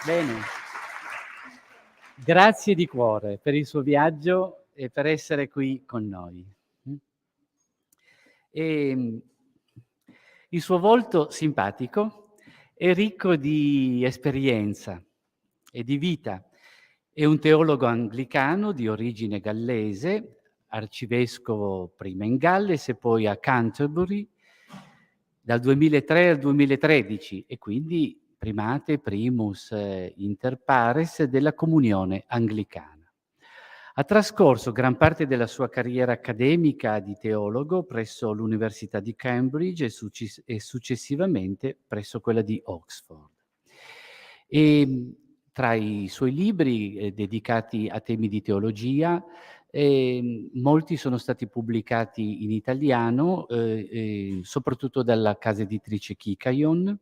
Bene. Grazie di cuore per il suo viaggio e per essere qui con noi. Il suo volto simpatico è ricco di esperienza e di vita. È un teologo anglicano di origine gallese, arcivescovo prima in Galles e poi a Canterbury dal 2003 al 2013 e quindi primate primus inter pares della Comunione anglicana. Ha trascorso gran parte della sua carriera accademica di teologo presso l'Università di Cambridge e successivamente presso quella di Oxford. E tra i suoi libri dedicati a temi di teologia, molti sono stati pubblicati in italiano, soprattutto dalla casa editrice Kikayon.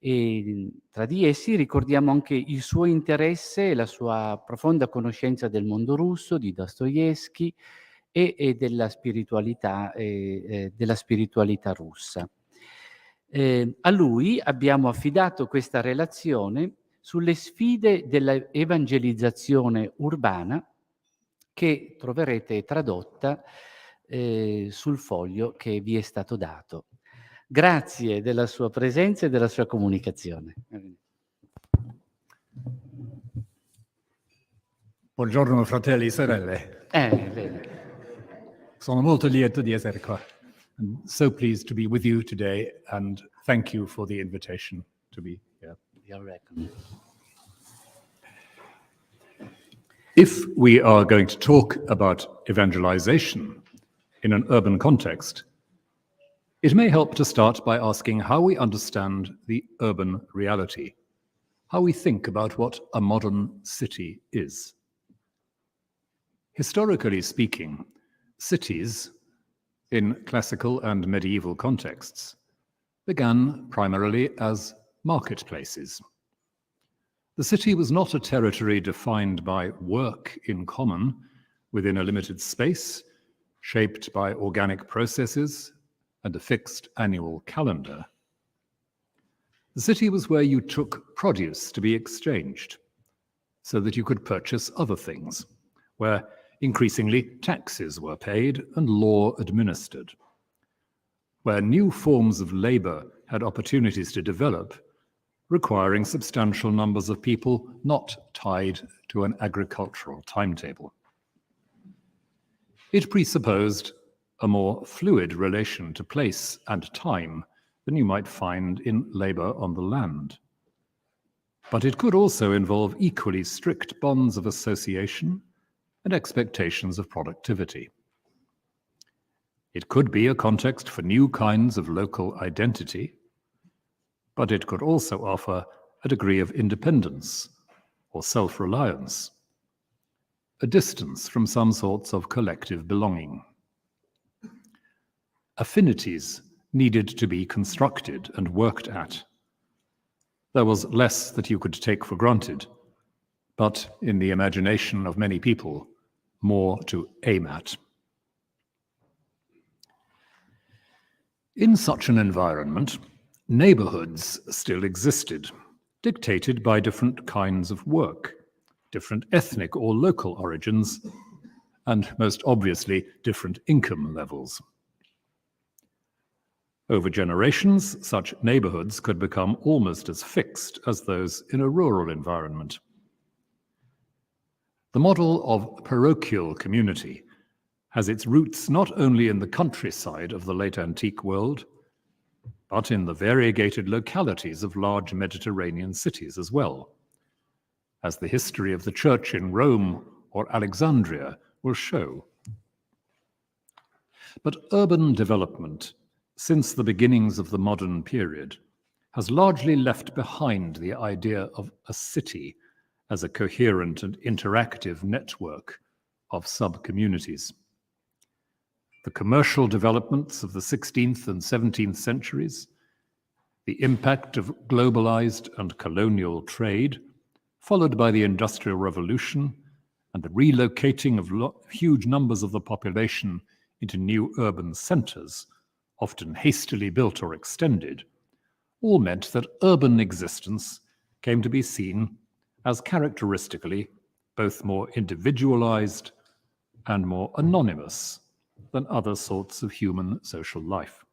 E tra di essi ricordiamo anche il suo interesse e la sua profonda conoscenza del mondo russo, di Dostoevskij e della spiritualità russa. A lui abbiamo affidato questa relazione sulle sfide dell'evangelizzazione urbana, che troverete tradotta sul foglio che vi è stato dato. Grazie della sua presenza e della sua comunicazione. Buongiorno fratelli e sorelle. Bene. Sono molto lieto di essere qua. I'm so pleased to be with you today and thank you for the invitation to be here. You're welcome. If we are going to talk about evangelization in an urban context, it may help to start by asking how we understand the urban reality, how we think about what a modern city is. Historically speaking, cities, in classical and medieval contexts, began primarily as marketplaces. The city was not a territory defined by work in common within a limited space, shaped by organic processes and a fixed annual calendar. The city was where you took produce to be exchanged, so that you could purchase other things, where increasingly taxes were paid and law administered, where new forms of labor had opportunities to develop, requiring substantial numbers of people not tied to an agricultural timetable. It presupposed a more fluid relation to place and time than you might find in labor on the land. But it could also involve equally strict bonds of association and expectations of productivity. It could be a context for new kinds of local identity, but it could also offer a degree of independence or self-reliance, a distance from some sorts of collective belonging. Affinities needed to be constructed and worked at. There was less that you could take for granted, but in the imagination of many people, more to aim at. In such an environment, neighborhoods still existed, dictated by different kinds of work, different ethnic or local origins, and most obviously, different income levels. Over generations, such neighborhoods could become almost as fixed as those in a rural environment. The model of parochial community has its roots not only in the countryside of the late antique world, but in the variegated localities of large Mediterranean cities as well, as the history of the church in Rome or Alexandria will show. But urban development, since the beginnings of the modern period, has largely left behind the idea of a city as a coherent and interactive network of sub-communities. The commercial developments of the 16th and 17th centuries, the impact of globalized and colonial trade, followed by the Industrial Revolution and the relocating of huge numbers of the population into new urban centers, often hastily built or extended, all meant that urban existence came to be seen as characteristically both more individualized and more anonymous than other sorts of human social life.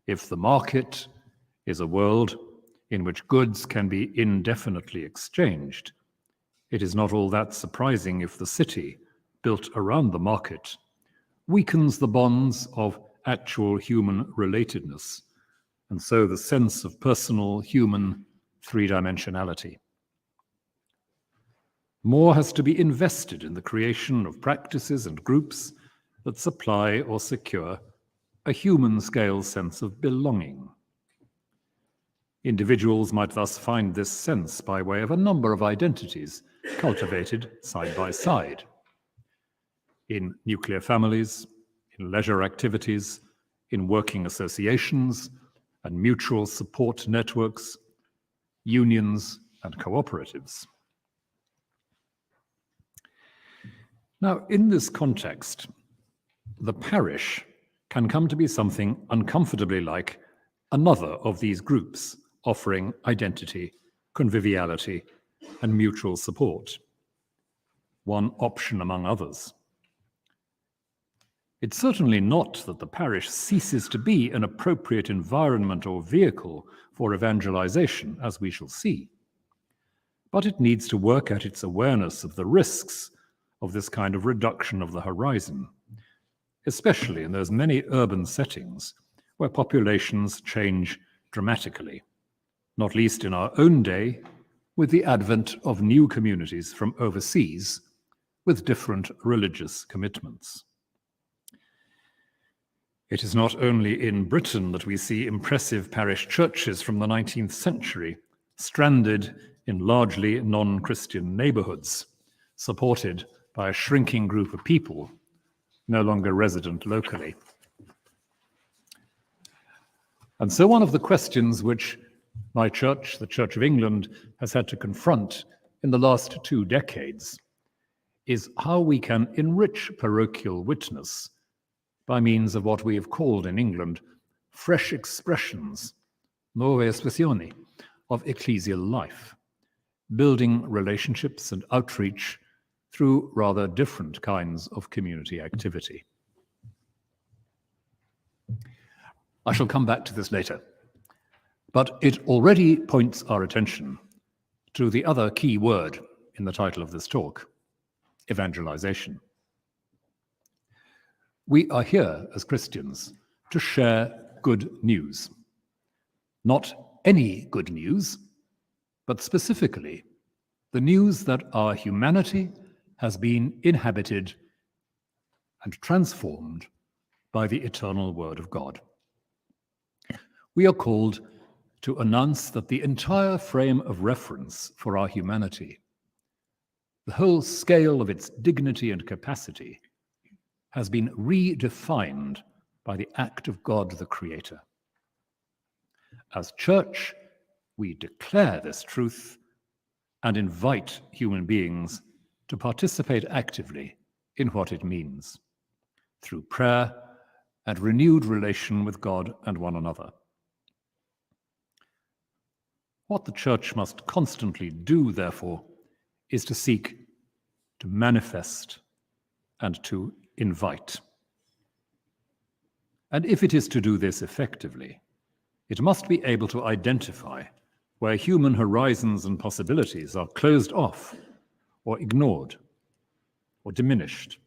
If the market is a world in which goods can be indefinitely exchanged, it is not all that surprising if the city, built around the market, weakens the bonds of actual human relatedness, and so the sense of personal human three-dimensionality. More has to be invested in the creation of practices and groups that supply or secure a human-scale sense of belonging. Individuals might thus find this sense by way of a number of identities cultivated side by side. In nuclear families, in leisure activities, in working associations and mutual support networks, unions and cooperatives. Now, in this context, the parish can come to be something uncomfortably like another of these groups offering identity, conviviality, and mutual support, one option among others. It's certainly not that the parish ceases to be an appropriate environment or vehicle for evangelization, as we shall see, but it needs to work at its awareness of the risks of this kind of reduction of the horizon, especially in those many urban settings where populations change dramatically, not least in our own day, with the advent of new communities from overseas with different religious commitments. It is not only in Britain that we see impressive parish churches from the 19th century, stranded in largely non-Christian neighborhoods, supported by a shrinking group of people, no longer resident locally. And so one of the questions which my church, the Church of England, has had to confront in the last 2 decades is how we can enrich parochial witness by means of what we have called in England fresh expressions, nuove espressioni, of ecclesial life, building relationships and outreach through rather different kinds of community activity. I shall come back to this later, but it already points our attention to the other key word in the title of this talk, evangelization. We are here as Christians to share good news. Not any good news, but specifically the news that our humanity has been inhabited and transformed by the eternal Word of God. We are called to announce that the entire frame of reference for our humanity, the whole scale of its dignity and capacity, has been redefined by the act of God the Creator. As church, we declare this truth and invite human beings to participate actively in what it means, through prayer and renewed relation with God and one another. What the church must constantly do, therefore, is to seek to manifest and to invite. And if it is to do this effectively, it must be able to identify where human horizons and possibilities are closed off or ignored or diminished.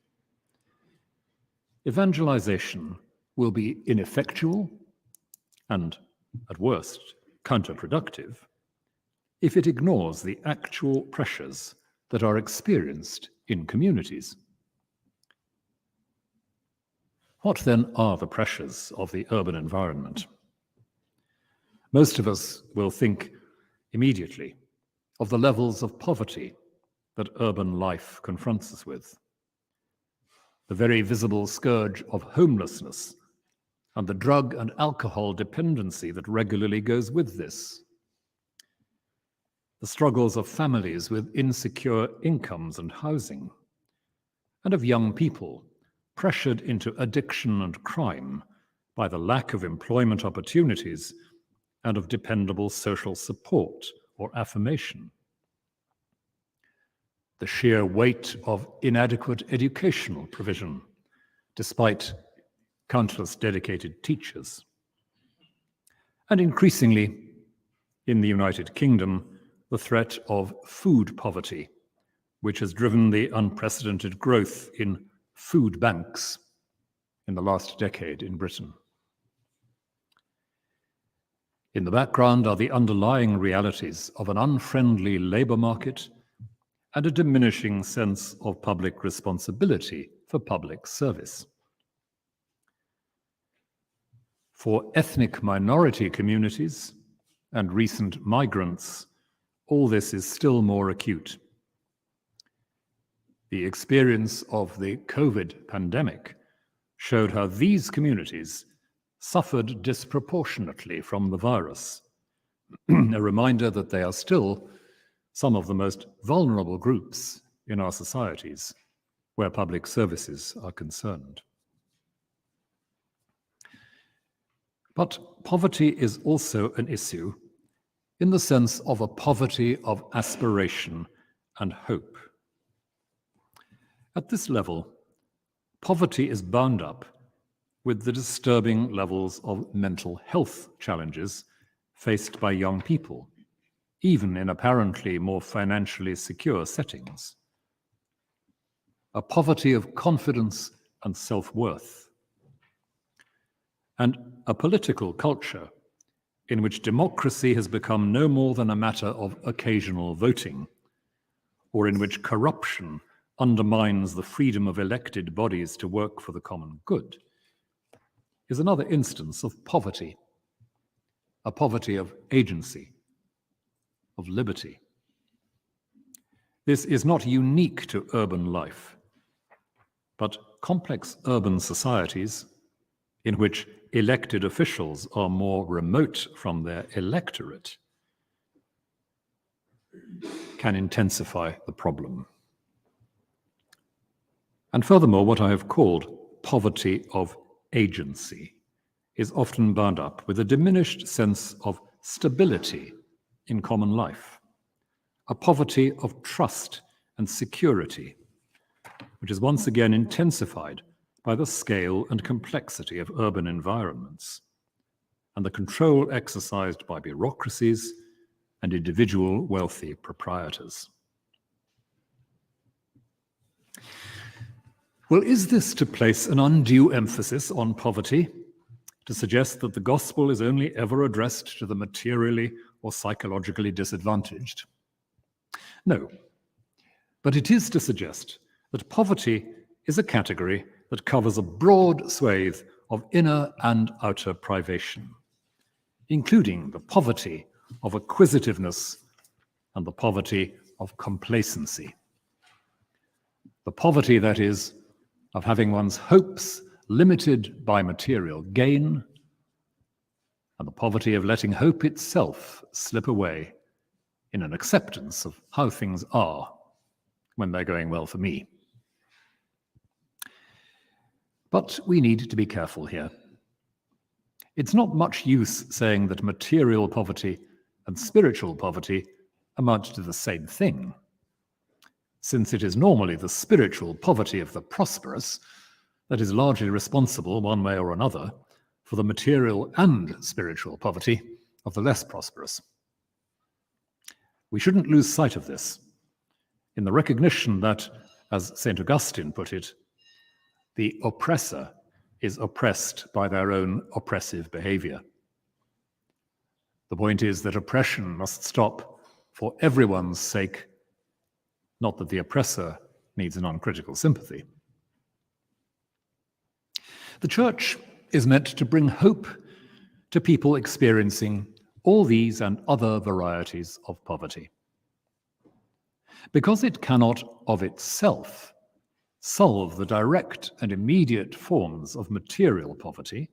Evangelization will be ineffectual and, at worst, counterproductive if it ignores the actual pressures that are experienced in communities. What then are the pressures of the urban environment? Most of us will think immediately of the levels of poverty that urban life confronts us with, the very visible scourge of homelessness and the drug and alcohol dependency that regularly goes with this, the struggles of families with insecure incomes and housing, and of young people pressured into addiction and crime by the lack of employment opportunities and of dependable social support or affirmation. The sheer weight of inadequate educational provision, despite countless dedicated teachers. And increasingly, in the United Kingdom, the threat of food poverty, which has driven the unprecedented growth in food banks in the last decade in Britain. In the background are the underlying realities of an unfriendly labour market and a diminishing sense of public responsibility for public service. For ethnic minority communities and recent migrants, all this is still more acute. The experience of the COVID pandemic showed how these communities suffered disproportionately from the virus, a reminder that they are still some of the most vulnerable groups in our societies where public services are concerned. But poverty is also an issue in the sense of a poverty of aspiration and hope. At this level, poverty is bound up with the disturbing levels of mental health challenges faced by young people, even in apparently more financially secure settings. A poverty of confidence and self-worth, and a political culture in which democracy has become no more than a matter of occasional voting, or in which corruption undermines the freedom of elected bodies to work for the common good, is another instance of poverty, a poverty of agency, of liberty. This is not unique to urban life, but complex urban societies in which elected officials are more remote from their electorate can intensify the problem. And furthermore, what I have called poverty of agency is often bound up with a diminished sense of stability in common life, a poverty of trust and security, which is once again intensified by the scale and complexity of urban environments and the control exercised by bureaucracies and individual wealthy proprietors. Well, is this to place an undue emphasis on poverty, to suggest that the gospel is only ever addressed to the materially or psychologically disadvantaged? No, but it is to suggest that poverty is a category that covers a broad swathe of inner and outer privation, including the poverty of acquisitiveness and the poverty of complacency. The poverty, that is, of having one's hopes limited by material gain, and the poverty of letting hope itself slip away in an acceptance of how things are when they're going well for me. But we need to be careful here. It's not much use saying that material poverty and spiritual poverty amount to the same thing, since it is normally the spiritual poverty of the prosperous that is largely responsible, one way or another, for the material and spiritual poverty of the less prosperous. We shouldn't lose sight of this, in the recognition that, as St. Augustine put it, the oppressor is oppressed by their own oppressive behavior. The point is that oppression must stop for everyone's sake, not that the oppressor needs an uncritical sympathy. The Church is meant to bring hope to people experiencing all these and other varieties of poverty. Because it cannot of itself solve the direct and immediate forms of material poverty,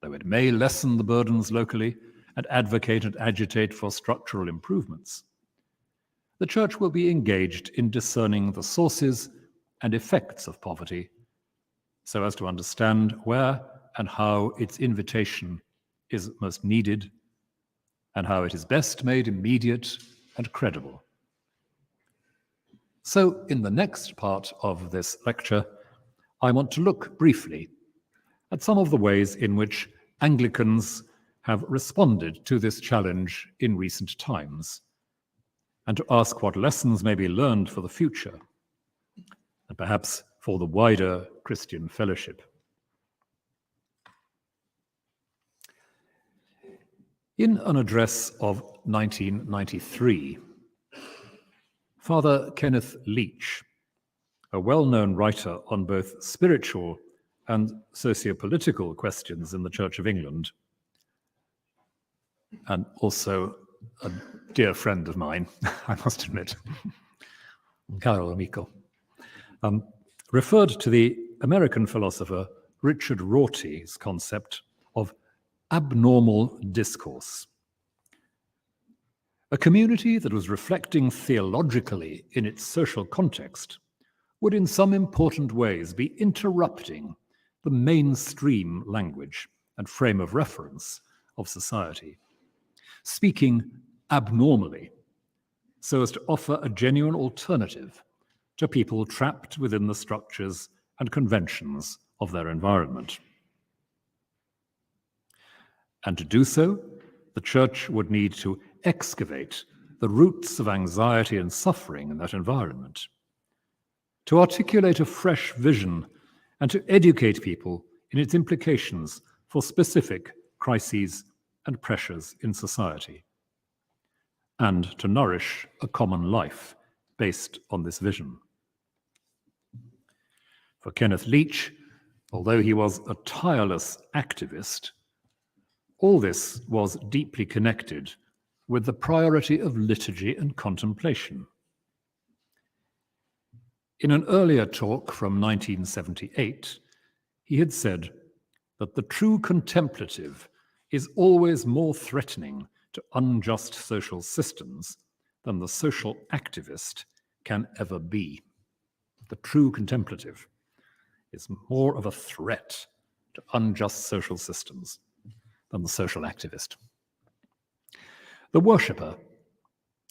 though it may lessen the burdens locally and advocate and agitate for structural improvements, the Church will be engaged in discerning the sources and effects of poverty so as to understand where and how its invitation is most needed, and how it is best made immediate and credible. So, in the next part of this lecture, I want to look briefly at some of the ways in which Anglicans have responded to this challenge in recent times, and to ask what lessons may be learned for the future, and perhaps for the wider Christian fellowship. In an address of 1993, Father Kenneth Leach, a well-known writer on both spiritual and socio-political questions in the Church of England, and also a dear friend of mine, I must admit, caro amico, referred to the American philosopher Richard Rorty's concept of abnormal discourse. A community that was reflecting theologically in its social context would in some important ways be interrupting the mainstream language and frame of reference of society, speaking abnormally so as to offer a genuine alternative to people trapped within the structures and conventions of their environment. And to do so, the Church would need to excavate the roots of anxiety and suffering in that environment, to articulate a fresh vision and to educate people in its implications for specific crises and pressures in society, and to nourish a common life based on this vision. For Kenneth Leach, although he was a tireless activist, all this was deeply connected with the priority of liturgy and contemplation. In an earlier talk from 1978, he had said that the true contemplative is always more threatening to unjust social systems than the social activist can ever be. The true contemplative is more of a threat to unjust social systems than the social activist. The worshipper,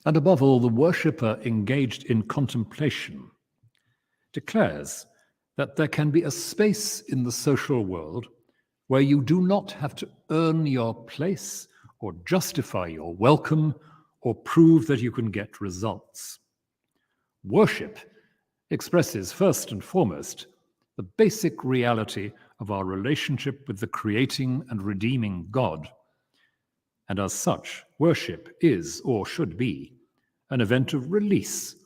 and above all the worshipper engaged in contemplation, declares that there can be a space in the social world where you do not have to earn your place or justify your welcome or prove that you can get results. Worship expresses first and foremost the basic reality of our relationship with the creating and redeeming God. And as such, worship is, or should be, an event of release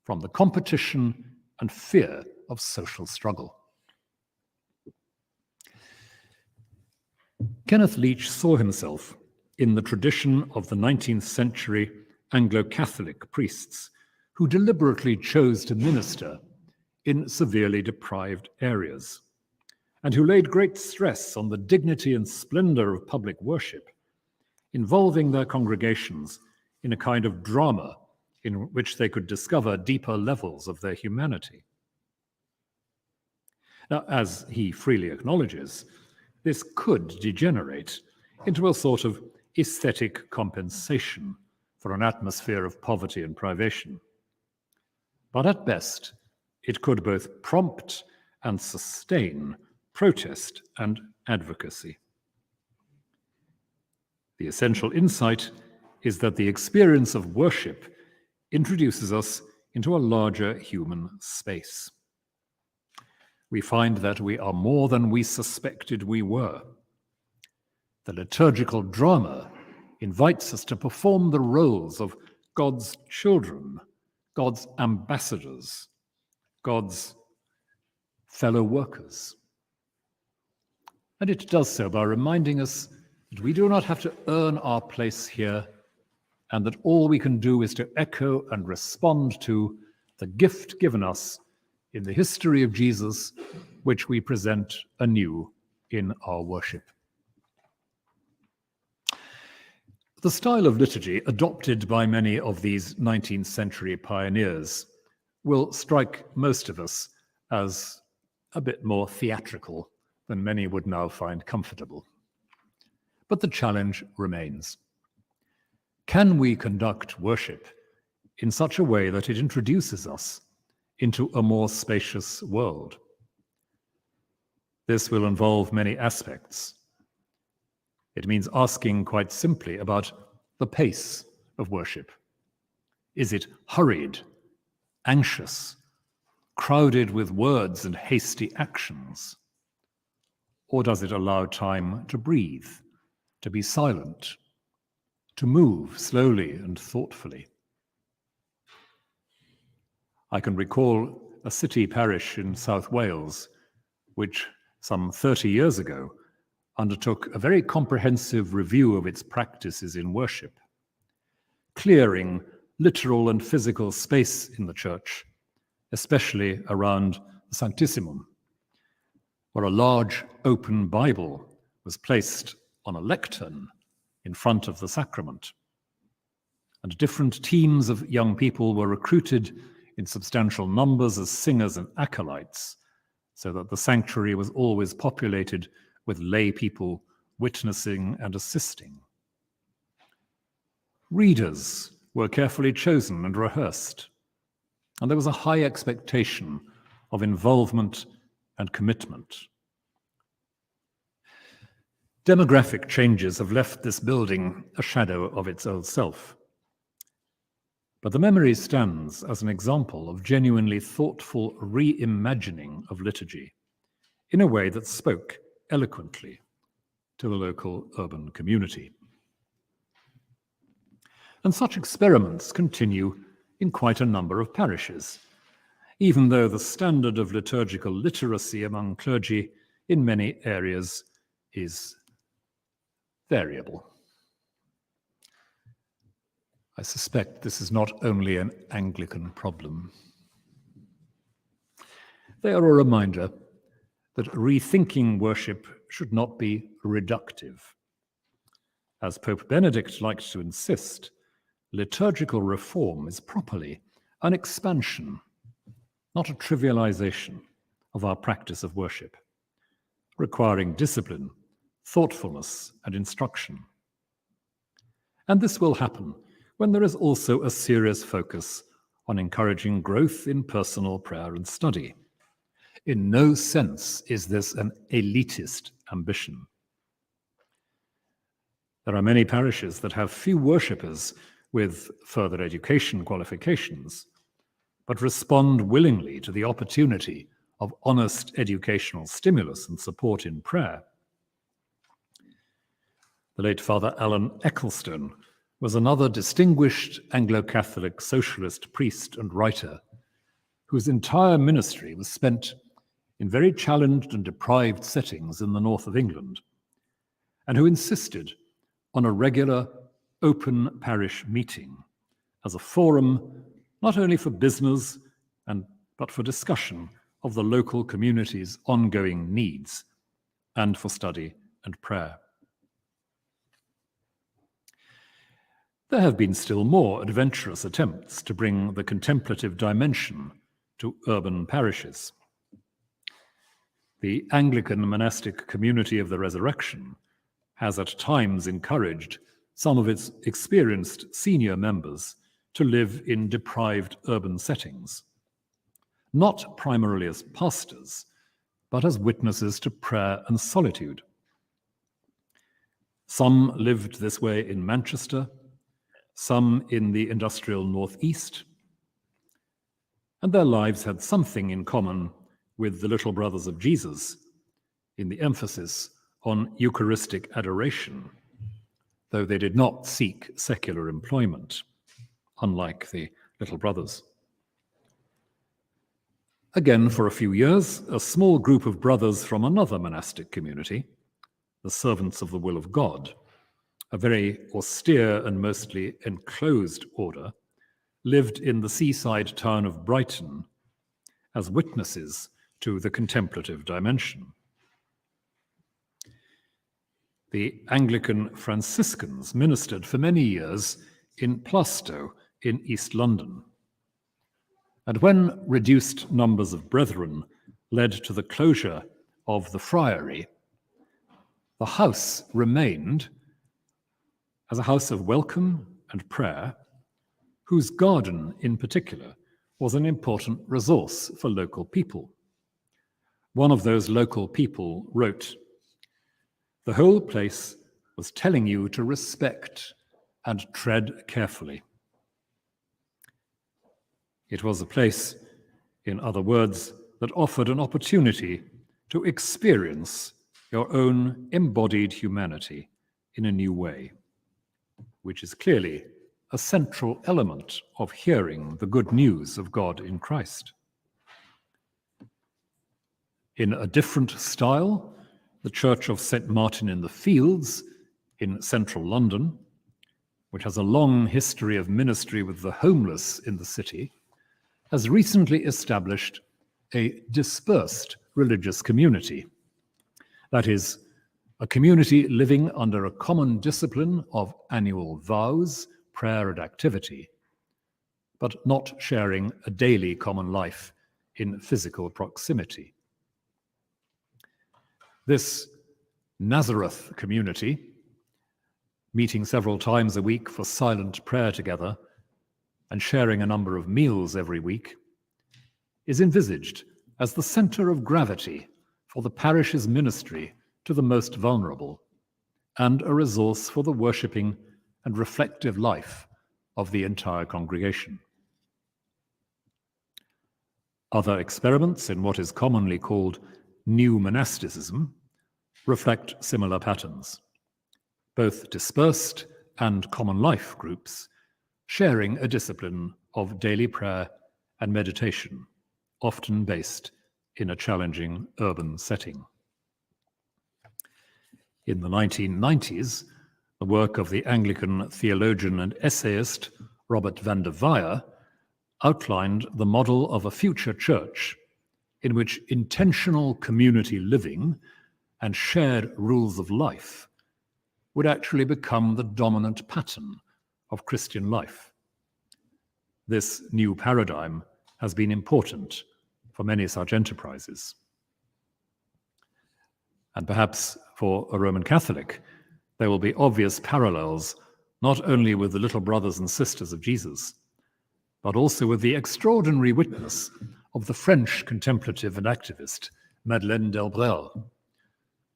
from the competition and fear of social struggle. Kenneth Leach saw himself in the tradition of the 19th century Anglo-Catholic priests who deliberately chose to minister in severely deprived areas, and who laid great stress on the dignity and splendor of public worship, involving their congregations in a kind of drama in which they could discover deeper levels of their humanity. Now, as he freely acknowledges, this could degenerate into a sort of aesthetic compensation for an atmosphere of poverty and privation. But at best, it could both prompt and sustain protest and advocacy. The essential insight is that the experience of worship introduces us into a larger human space. We find that we are more than we suspected we were. The liturgical drama invites us to perform the roles of God's children, God's ambassadors, God's fellow workers. And it does so by reminding us that we do not have to earn our place here, and that all we can do is to echo and respond to the gift given us in the history of Jesus, which we present anew in our worship. The style of liturgy adopted by many of these 19th century pioneers will strike most of us as a bit more theatrical than many would now find comfortable. But the challenge remains. Can we conduct worship in such a way that it introduces us into a more spacious world? This will involve many aspects. It means asking quite simply about the pace of worship. Is it hurried, anxious, crowded with words and hasty actions? Or does it allow time to breathe, to be silent, to move slowly and thoughtfully? I can recall a city parish in South Wales, which some 30 years ago undertook a very comprehensive review of its practices in worship, clearing literal and physical space in the church, especially around the Sanctissimum, where a large open Bible was placed on a lectern in front of the sacrament. And different teams of young people were recruited in substantial numbers as singers and acolytes, so that the sanctuary was always populated with lay people witnessing and assisting. Readers were carefully chosen and rehearsed, and there was a high expectation of involvement and commitment. Demographic changes have left this building a shadow of its old self. But the memory stands as an example of genuinely thoughtful reimagining of liturgy in a way that spoke eloquently to the local urban community. And such experiments continue in quite a number of parishes, even though the standard of liturgical literacy among clergy in many areas is variable. I suspect this is not only an Anglican problem. They are a reminder that rethinking worship should not be reductive. As Pope Benedict likes to insist, liturgical reform is properly an expansion, not a trivialization of our practice of worship, requiring discipline, thoughtfulness, and instruction. And this will happen when there is also a serious focus on encouraging growth in personal prayer and study. In no sense is this an elitist ambition. There are many parishes that have few worshippers with further education qualifications, but respond willingly to the opportunity of honest educational stimulus and support in prayer. The late Father Alan Ecclestone was another distinguished Anglo-Catholic socialist priest and writer whose entire ministry was spent in very challenged and deprived settings in the north of England, and who insisted on a regular open parish meeting as a forum not only for business but for discussion of the local community's ongoing needs and for study and prayer. There have been still more adventurous attempts to bring the contemplative dimension to urban parishes. The Anglican monastic community of the Resurrection has at times encouraged some of its experienced senior members to live in deprived urban settings, not primarily as pastors, but as witnesses to prayer and solitude. Some lived this way in Manchester, some in the industrial northeast, and their lives had something in common with the Little Brothers of Jesus in the emphasis on Eucharistic adoration, though they did not seek secular employment, unlike the Little Brothers. Again, for a few years, a small group of brothers from another monastic community, the Servants of the Will of God, a very austere and mostly enclosed order, lived in the seaside town of Brighton as witnesses to the contemplative dimension. The Anglican Franciscans ministered for many years in Plaistow in East London. And when reduced numbers of brethren led to the closure of the friary, the house remained as a house of welcome and prayer, whose garden in particular was an important resource for local people. One of those local people wrote, "The whole place was telling you to respect and tread carefully." It was a place, in other words, that offered an opportunity to experience your own embodied humanity in a new way, which is clearly a central element of hearing the good news of God in Christ. In a different style, the Church of St. Martin in the Fields in central London, which has a long history of ministry with the homeless in the city, has recently established a dispersed religious community. That is, a community living under a common discipline of annual vows, prayer, and activity, but not sharing a daily common life in physical proximity. This Nazareth community, meeting several times a week for silent prayer together and sharing a number of meals every week, is envisaged as the center of gravity for the parish's ministry to the most vulnerable, and a resource for the worshipping and reflective life of the entire congregation. Other experiments in what is commonly called new monasticism reflect similar patterns, both dispersed and common life groups sharing a discipline of daily prayer and meditation, often based in a challenging urban setting. In the 1990s, the work of the Anglican theologian and essayist Robert van der Weyer outlined the model of a future church in which intentional community living and shared rules of life would actually become the dominant pattern of Christian life. This new paradigm has been important for many such enterprises. And perhaps for a Roman Catholic, there will be obvious parallels not only with the little brothers and sisters of Jesus, but also with the extraordinary witness of the French contemplative and activist Madeleine d'Albret,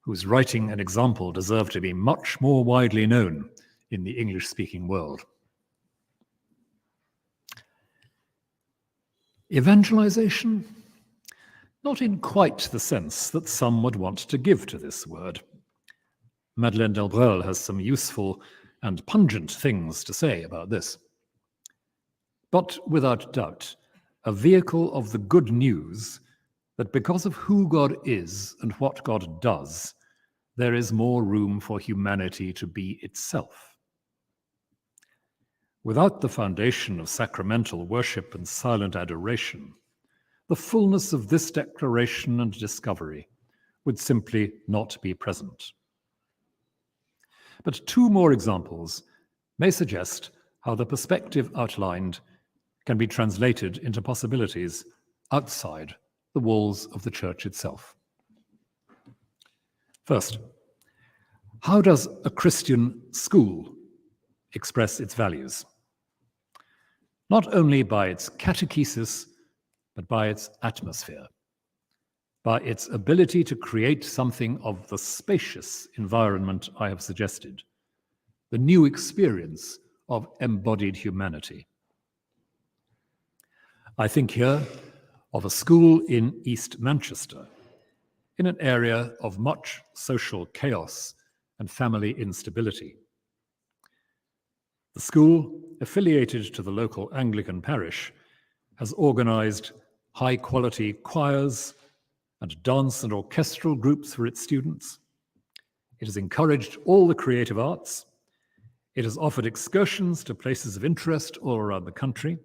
whose writing and example deserve to be much more widely known in the English-speaking world. Evangelization? Not in quite the sense that some would want to give to this word. Madeleine d'Albret has some useful and pungent things to say about this. But without doubt, a vehicle of the good news that because of who God is and what God does, there is more room for humanity to be itself. Without the foundation of sacramental worship and silent adoration, the fullness of this declaration and discovery would simply not be present. But two more examples may suggest how the perspective outlined can be translated into possibilities outside the walls of the church itself. First, how does a Christian school express its values? Not only by its catechesis, but by its atmosphere, by its ability to create something of the spacious environment I have suggested, the new experience of embodied humanity. I think here of a school in East Manchester, in an area of much social chaos and family instability. The school, affiliated to the local Anglican parish, has organized high-quality choirs and dance and orchestral groups for its students. It has encouraged all the creative arts. It has offered excursions to places of interest all around the country.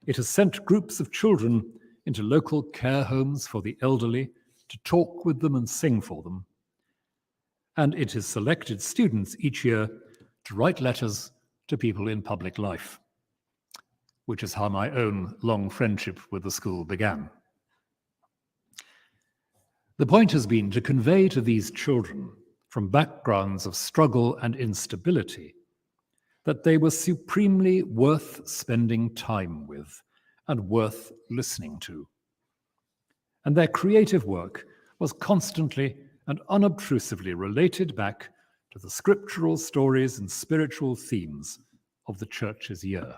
It has sent groups of children into local care homes for the elderly to talk with them and sing for them. And it has selected students each year to write letters to people in public life, which is how my own long friendship with the school began. The point has been to convey to these children, from backgrounds of struggle and instability, that they were supremely worth spending time with and worth listening to. And their creative work was constantly and unobtrusively related back to the scriptural stories and spiritual themes of the Church's year.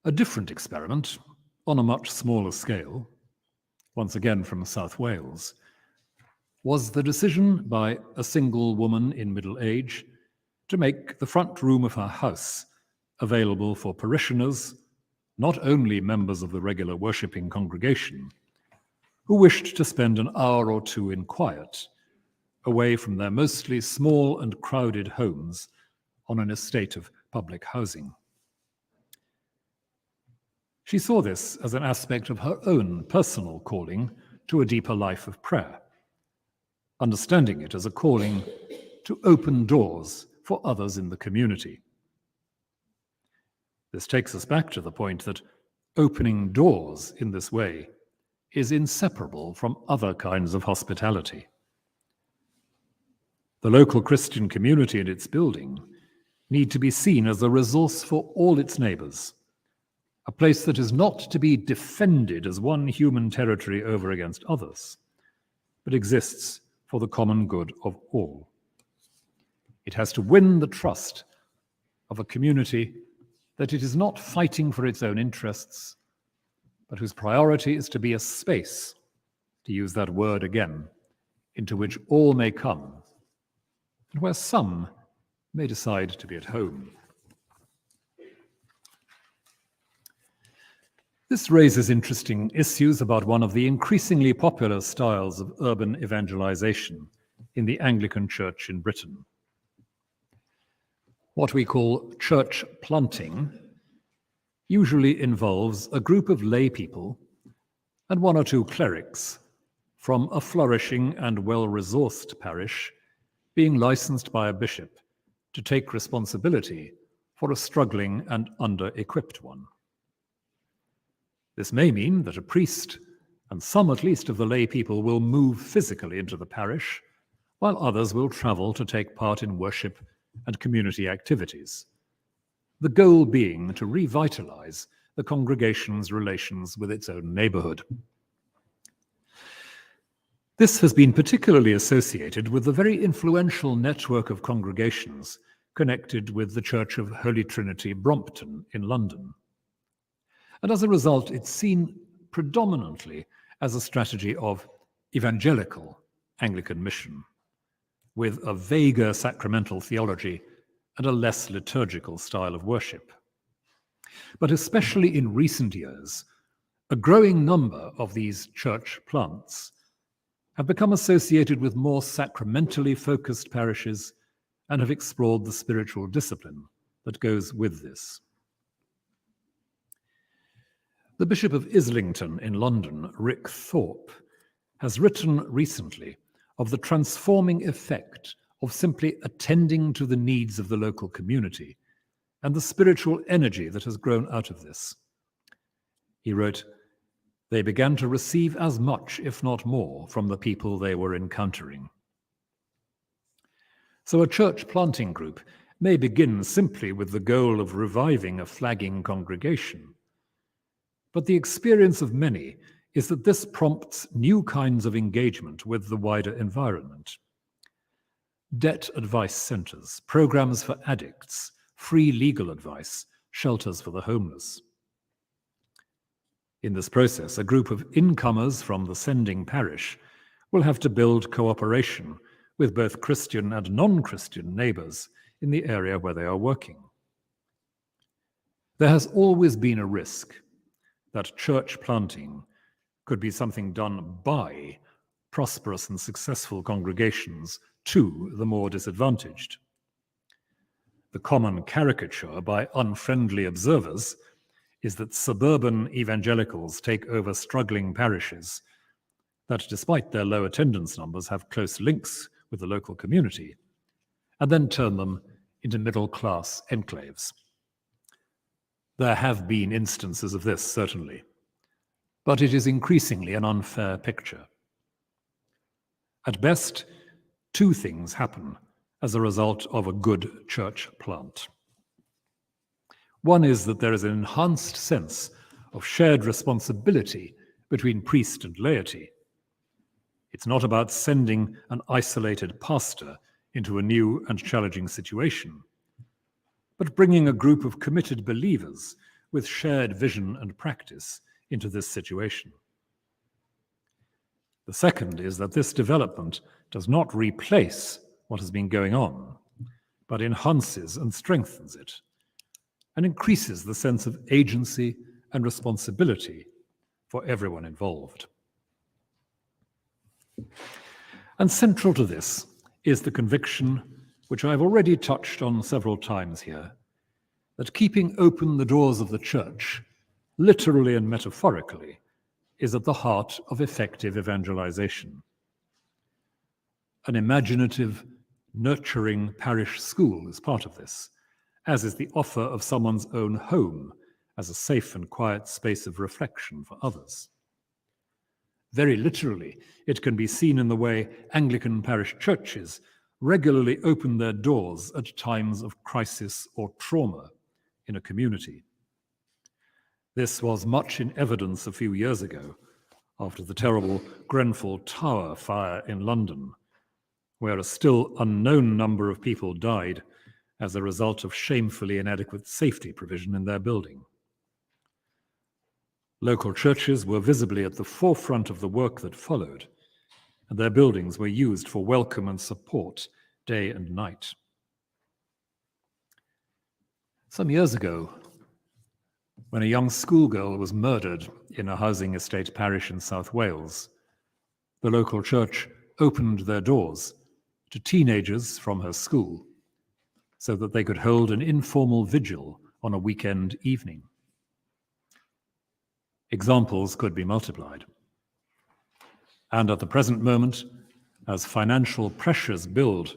A different experiment, on a much smaller scale, once again from South Wales, was the decision by a single woman in middle age to make the front room of her house available for parishioners, not only members of the regular worshipping congregation, who wished to spend an hour or two in quiet, away from their mostly small and crowded homes on an estate of public housing. She saw this as an aspect of her own personal calling to a deeper life of prayer, understanding it as a calling to open doors for others in the community. This takes us back to the point that opening doors in this way is inseparable from other kinds of hospitality. The local Christian community and its building need to be seen as a resource for all its neighbors, a place that is not to be defended as one human territory over against others, but exists for the common good of all. It has to win the trust of a community that it is not fighting for its own interests, but whose priority is to be a space, to use that word again, into which all may come, and where some may decide to be at home. This raises interesting issues about one of the increasingly popular styles of urban evangelization in the Anglican Church in Britain. What we call church planting usually involves a group of lay people and one or two clerics from a flourishing and well-resourced parish being licensed by a bishop to take responsibility for a struggling and under-equipped one. This may mean that a priest and some at least of the lay people will move physically into the parish, while others will travel to take part in worship and community activities, the goal being to revitalize the congregation's relations with its own neighborhood. This has been particularly associated with the very influential network of congregations connected with the Church of Holy Trinity, Brompton, in London. And as a result, it's seen predominantly as a strategy of evangelical Anglican mission, with a vaguer sacramental theology and a less liturgical style of worship. But especially in recent years, a growing number of these church plants have become associated with more sacramentally focused parishes and have explored the spiritual discipline that goes with this. The Bishop of Islington in London, Rick Thorpe, has written recently of the transforming effect of simply attending to the needs of the local community and the spiritual energy that has grown out of this. He wrote, "They began to receive as much, if not more, from the people they were encountering." So a church planting group may begin simply with the goal of reviving a flagging congregation. But the experience of many is that this prompts new kinds of engagement with the wider environment. Debt advice centers, programs for addicts, free legal advice, shelters for the homeless. In this process, a group of incomers from the sending parish will have to build cooperation with both Christian and non-Christian neighbors in the area where they are working. There has always been a risk that church planting could be something done by prosperous and successful congregations to the more disadvantaged. The common caricature by unfriendly observers is that suburban evangelicals take over struggling parishes that, despite their low attendance numbers, have close links with the local community, and then turn them into middle-class enclaves. There have been instances of this, certainly, but it is increasingly an unfair picture. At best, two things happen as a result of a good church plant. One is that there is an enhanced sense of shared responsibility between priest and laity. It's not about sending an isolated pastor into a new and challenging situation, but bringing a group of committed believers with shared vision and practice into this situation. The second is that this development does not replace what has been going on, but enhances and strengthens it, and increases the sense of agency and responsibility for everyone involved. And central to this is the conviction, which I've already touched on several times here, that keeping open the doors of the church, literally and metaphorically, is at the heart of effective evangelization. An imaginative, nurturing parish school is part of this, as is the offer of someone's own home as a safe and quiet space of reflection for others. Very literally, it can be seen in the way Anglican parish churches regularly open their doors at times of crisis or trauma in a community. This was much in evidence a few years ago, after the terrible Grenfell Tower fire in London, where a still unknown number of people died as a result of shamefully inadequate safety provision in their building. Local churches were visibly at the forefront of the work that followed, and their buildings were used for welcome and support day and night. Some years ago, when a young schoolgirl was murdered in a housing estate parish in South Wales, the local church opened their doors to teenagers from her school so that they could hold an informal vigil on a weekend evening. Examples could be multiplied. And at the present moment, as financial pressures build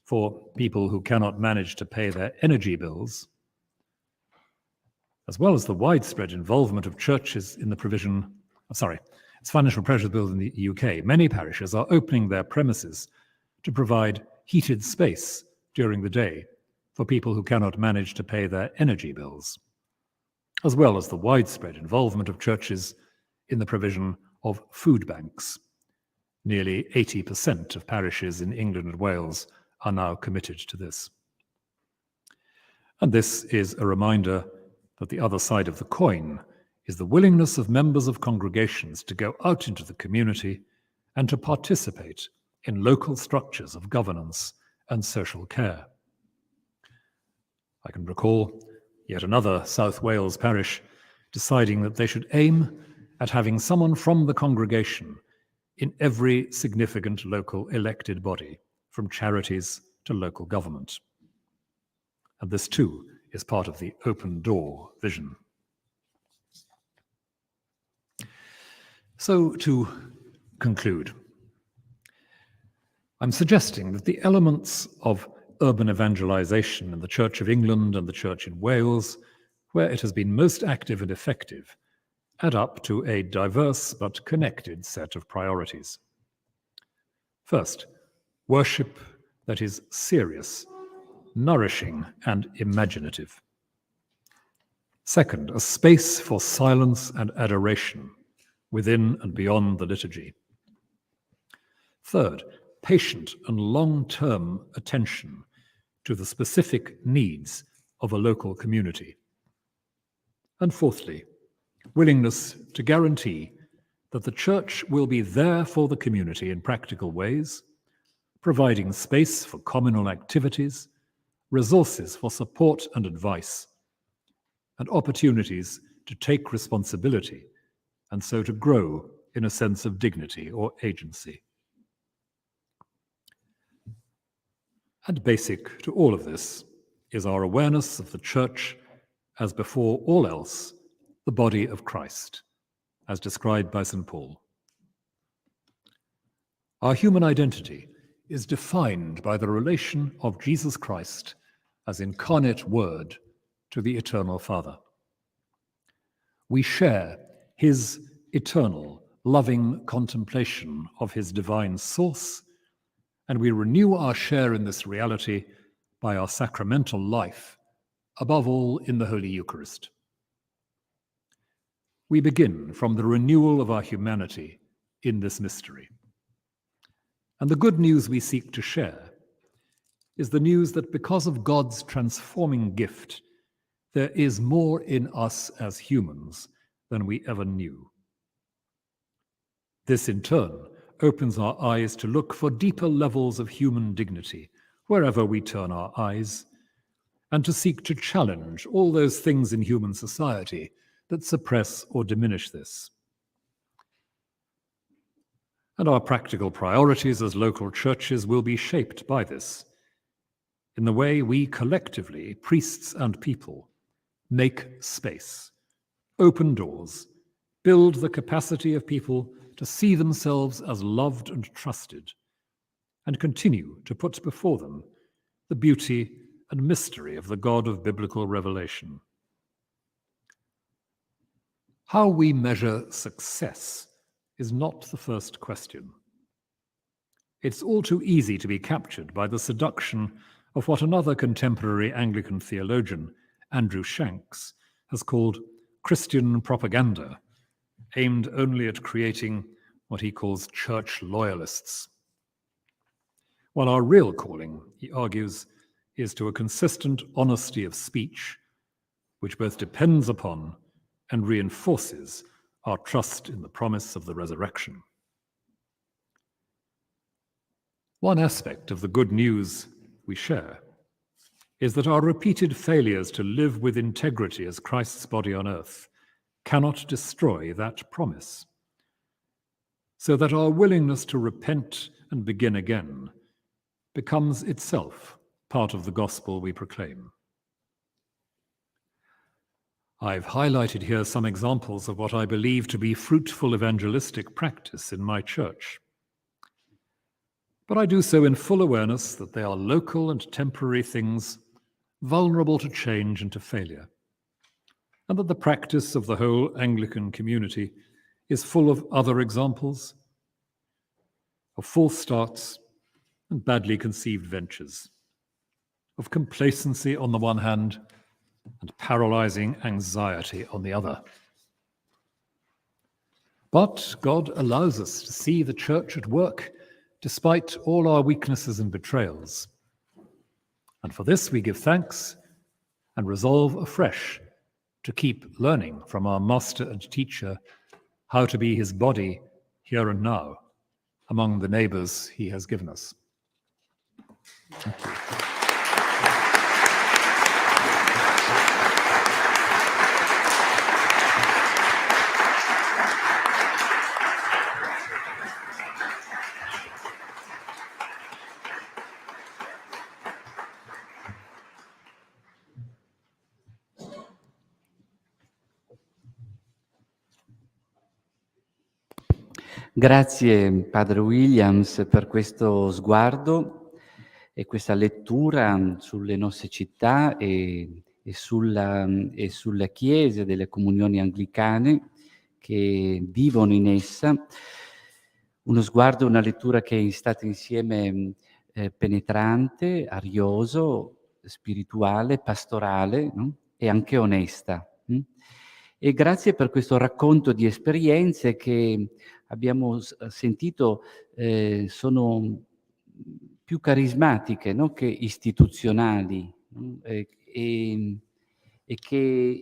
for people who cannot manage to pay their energy bills, as well as the widespread involvement of churches in the provision, as financial pressures build in the UK, many parishes are opening their premises to provide heated space during the day for people who cannot manage to pay their energy bills, as well as the widespread involvement of churches in the provision of food banks. Nearly 80% of parishes in England and Wales are now committed to this. And this is a reminder that the other side of the coin is the willingness of members of congregations to go out into the community and to participate in local structures of governance and social care. I can recall yet another South Wales parish deciding that they should aim at having someone from the congregation in every significant local elected body, from charities to local government. And this too is part of the open door vision. So to conclude, I'm suggesting that the elements of urban evangelization in the Church of England and the Church in Wales, where it has been most active and effective, add up to a diverse but connected set of priorities. First, worship that is serious, nourishing, and imaginative. Second, a space for silence and adoration within and beyond the liturgy. Third, patient and long-term attention to the specific needs of a local community. And fourthly, willingness to guarantee that the church will be there for the community in practical ways, providing space for communal activities, resources for support and advice, and opportunities to take responsibility, and so to grow in a sense of dignity or agency. And basic to all of this is our awareness of the church as, before all else, the body of Christ, as described by St. Paul. Our human identity is defined by the relation of Jesus Christ as incarnate Word to the Eternal Father. We share his eternal, loving contemplation of his divine source, and we renew our share in this reality by our sacramental life, above all in the Holy Eucharist. We begin from the renewal of our humanity in this mystery. And the good news we seek to share is the news that because of God's transforming gift, there is more in us as humans than we ever knew. This, in turn, opens our eyes to look for deeper levels of human dignity wherever we turn our eyes, and to seek to challenge all those things in human society that suppress or diminish this. And our practical priorities as local churches will be shaped by this, in the way we collectively, priests and people, make space, open doors, build the capacity of people to see themselves as loved and trusted, and continue to put before them the beauty and mystery of the God of biblical revelation. How we measure success is not the first question. It's all too easy to be captured by the seduction of what another contemporary Anglican theologian, Andrew Shanks, has called Christian propaganda, aimed only at creating what he calls church loyalists. While our real calling, he argues, is to a consistent honesty of speech, which both depends upon and reinforces our trust in the promise of the resurrection. One aspect of the good news we share is that our repeated failures to live with integrity as Christ's body on earth cannot destroy that promise, so that our willingness to repent and begin again becomes itself part of the gospel we proclaim. I've highlighted here some examples of what I believe to be fruitful evangelistic practice in my church. But I do so in full awareness that they are local and temporary things, vulnerable to change and to failure, and that the practice of the whole Anglican community is full of other examples of false starts and badly conceived ventures, of complacency on the one hand and paralyzing anxiety on the other. But God allows us to see the church at work despite all our weaknesses and betrayals. And for this we give thanks and resolve afresh to keep learning from our master and teacher how to be his body here and now among the neighbors he has given us. Thank you. Grazie Padre Williams per questo sguardo e questa lettura sulle nostre città e sulle chiese delle comunioni anglicane che vivono in essa. Uno sguardo, una lettura che è stata insieme penetrante, arioso, spirituale, pastorale, no? E anche onesta. E grazie per questo racconto di esperienze che abbiamo sentito sono più carismatiche, no? Che istituzionali, no? E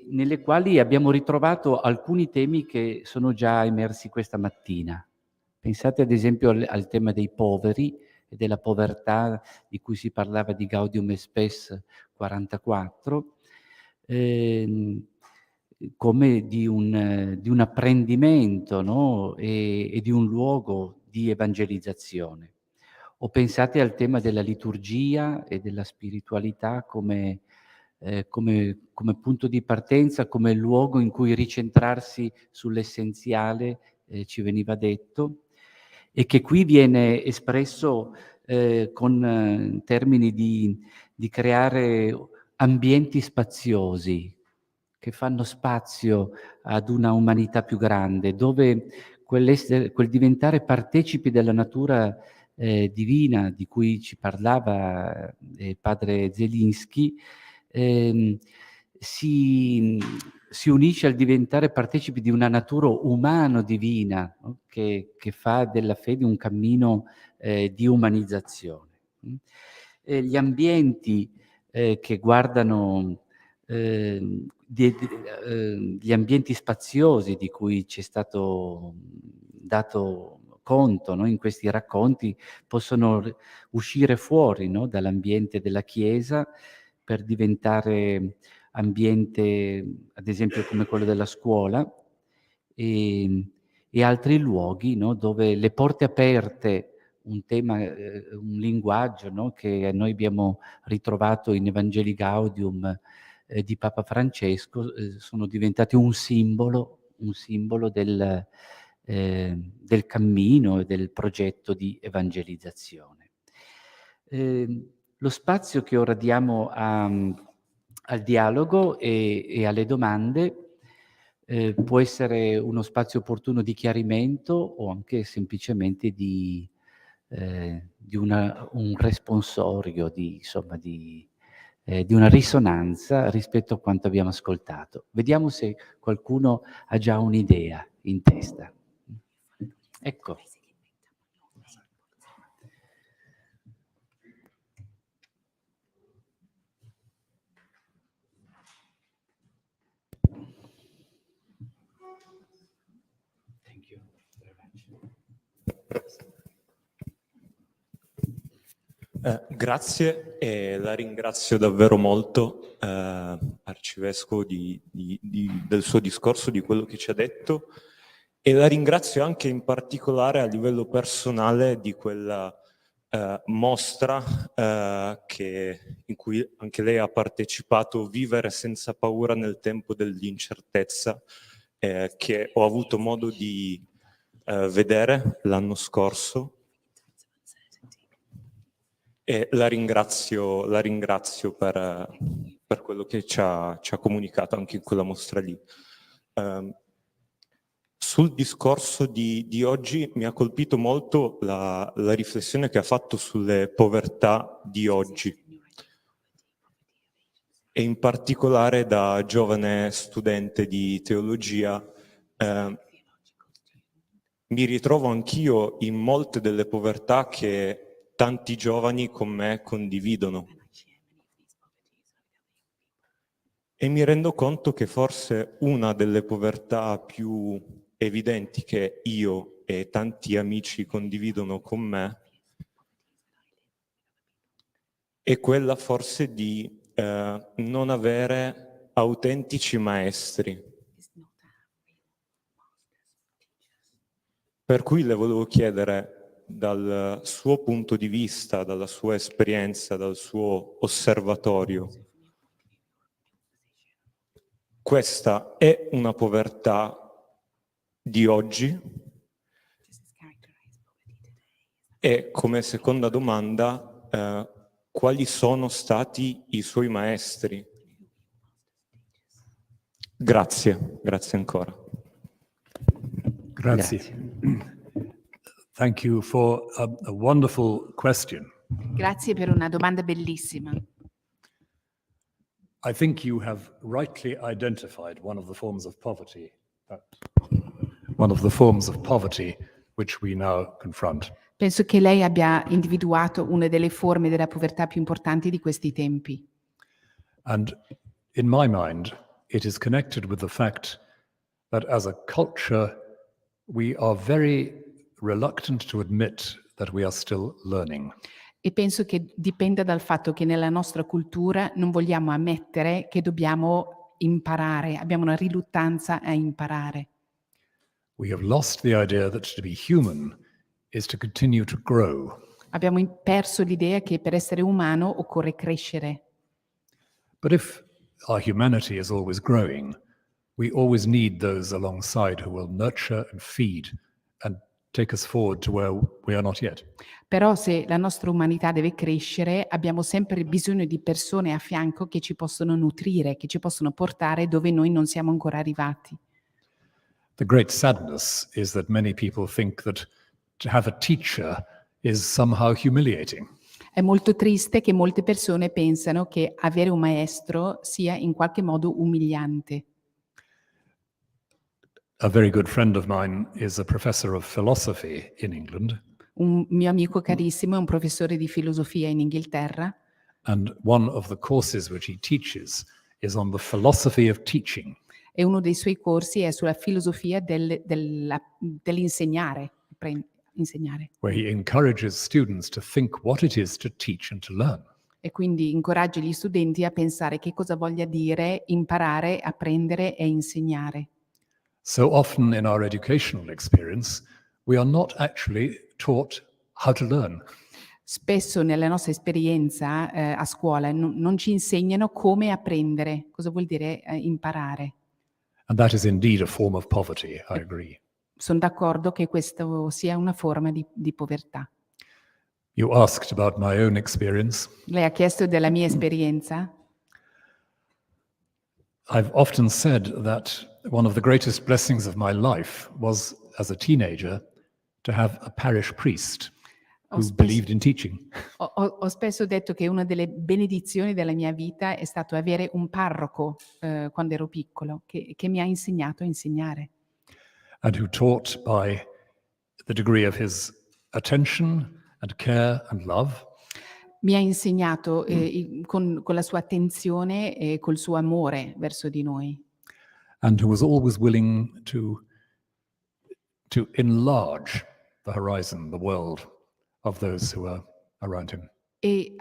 nelle quali abbiamo ritrovato alcuni temi che sono già emersi questa mattina. Pensate ad esempio al tema dei poveri e della povertà di cui si parlava di Gaudium et Spes 44, come di un apprendimento, no? e di un luogo di evangelizzazione. O pensate al tema della liturgia e della spiritualità come punto di partenza, come luogo in cui ricentrarsi sull'essenziale, ci veniva detto, e che qui viene espresso con termini di creare ambienti spaziosi che fanno spazio ad una umanità più grande, dove quel diventare partecipi della natura divina di cui ci parlava padre Zelinsky, si unisce al diventare partecipi di una natura umano-divina, no? che fa della fede un cammino di umanizzazione. Gli ambienti che guardano gli ambienti spaziosi di cui ci è stato dato conto, no? In questi racconti possono uscire fuori, no? Dall'ambiente della Chiesa per diventare ambiente, ad esempio, come quello della scuola e altri luoghi, no? Dove le porte aperte, un tema, un linguaggio, no? Che noi abbiamo ritrovato in Evangelii Gaudium di Papa Francesco, sono diventati un simbolo del cammino e del progetto di evangelizzazione. Lo spazio che ora diamo al dialogo e alle domande può essere uno spazio opportuno di chiarimento o anche semplicemente di un responsorio, di una risonanza rispetto a quanto abbiamo ascoltato. Vediamo se qualcuno ha già un'idea in testa. Ecco. Thank you very much. Grazie e la ringrazio davvero molto, Arcivescovo, del suo discorso, di quello che ci ha detto, e la ringrazio anche in particolare a livello personale di quella mostra in cui anche lei ha partecipato, Vivere senza paura nel tempo dell'incertezza, che ho avuto modo di vedere l'anno scorso. E la ringrazio per quello che ci ha comunicato anche in quella mostra lì. Sul discorso di oggi mi ha colpito molto la riflessione che ha fatto sulle povertà di oggi, e in particolare da giovane studente di teologia mi ritrovo anch'io in molte delle povertà che tanti giovani con me condividono. E mi rendo conto che forse una delle povertà più evidenti che io e tanti amici condividono con me è quella forse di non avere autentici maestri. Per cui le volevo chiedere, dal suo punto di vista, dalla sua esperienza, dal suo osservatorio, questa è una povertà di oggi? E come seconda domanda, quali sono stati i suoi maestri? Grazie ancora. Grazie. Thank you for a wonderful question. Grazie per una domanda bellissima. I think you have rightly identified one of the forms of poverty which we now confront. Penso che lei abbia individuato una delle forme della povertà più importanti di questi tempi. And in my mind, it is connected with the fact that as a culture, we are very reluctant to admit that we are still learning. E penso che dipenda dal fatto che nella nostra cultura non vogliamo ammettere che dobbiamo imparare, abbiamo una riluttanza a imparare. We have lost the idea that to be human is to continue to grow. Abbiamo perso l'idea che per essere umano occorre crescere. But if our humanity is always growing, we always need those alongside who will nurture and feed and take us forward to where we are not yet. Però se la nostra umanità deve crescere, abbiamo sempre bisogno di persone a fianco che ci possono nutrire, che ci possono portare dove noi non siamo ancora arrivati. The great sadness is that many people think that to have a teacher is somehow humiliating. È molto triste che molte persone pensano che avere un maestro sia in qualche modo umiliante. A very good friend of mine is a professor of philosophy in England, Un mio amico carissimo è un professore di filosofia in Inghilterra and one of the courses which he teaches is on the philosophy of teaching. e uno dei suoi corsi è sulla filosofia dell'insegnare, insegnare. Where he encourages students to think what it is to teach and to learn. E quindi incoraggia gli studenti a pensare che cosa voglia dire imparare, apprendere e insegnare. So often in our educational experience, we are not actually taught how to learn. Spesso nella nostra esperienza a scuola non ci insegnano come apprendere, cosa vuol dire imparare. And that is indeed a form of poverty, I agree. Sono d'accordo che questo sia una forma di povertà. You asked about my own experience. Lei ha chiesto della mia esperienza. I've often said that one of the greatest blessings of my life was, as a teenager, to have a parish priest who believed in teaching. Ho spesso detto che una delle benedizioni della mia vita è stato avere un parroco quando ero piccolo che mi ha insegnato a insegnare. And who taught by the degree of his attention and care and love. Mi ha insegnato con la sua attenzione e col suo amore verso di noi. And who was always willing to enlarge the horizon, the world of those who were around him. E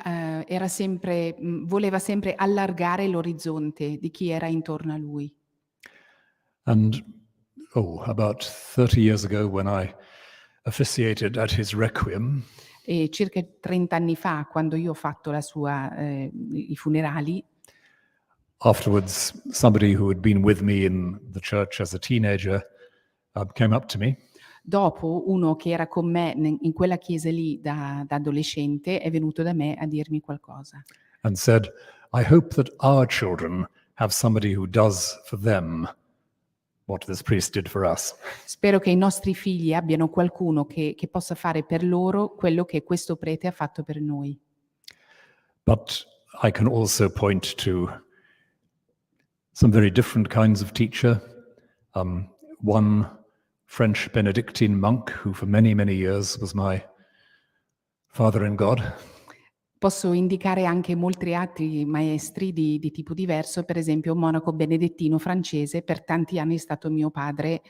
voleva sempre allargare l'orizzonte di chi era intorno a lui. And about 30 years ago, when I officiated at his requiem, E circa 30 anni fa, quando io ho fatto i funerali, afterwards, somebody who had been with me in the church as a teenager came up to me. dopo uno che era con me in quella chiesa lì da adolescente è venuto da me a dirmi qualcosa. And said, I hope that our children have somebody who does for them what this priest did for us. Spero che i nostri figli abbiano qualcuno che possa fare per loro quello che questo prete ha fatto per noi. But I can also point to some very different kinds of teacher. One French Benedictine monk who for many, many years was my father in God. Posso indicare anche molti altri maestri di tipo diverso, per esempio un monaco benedettino francese, per tanti anni è stato mio padre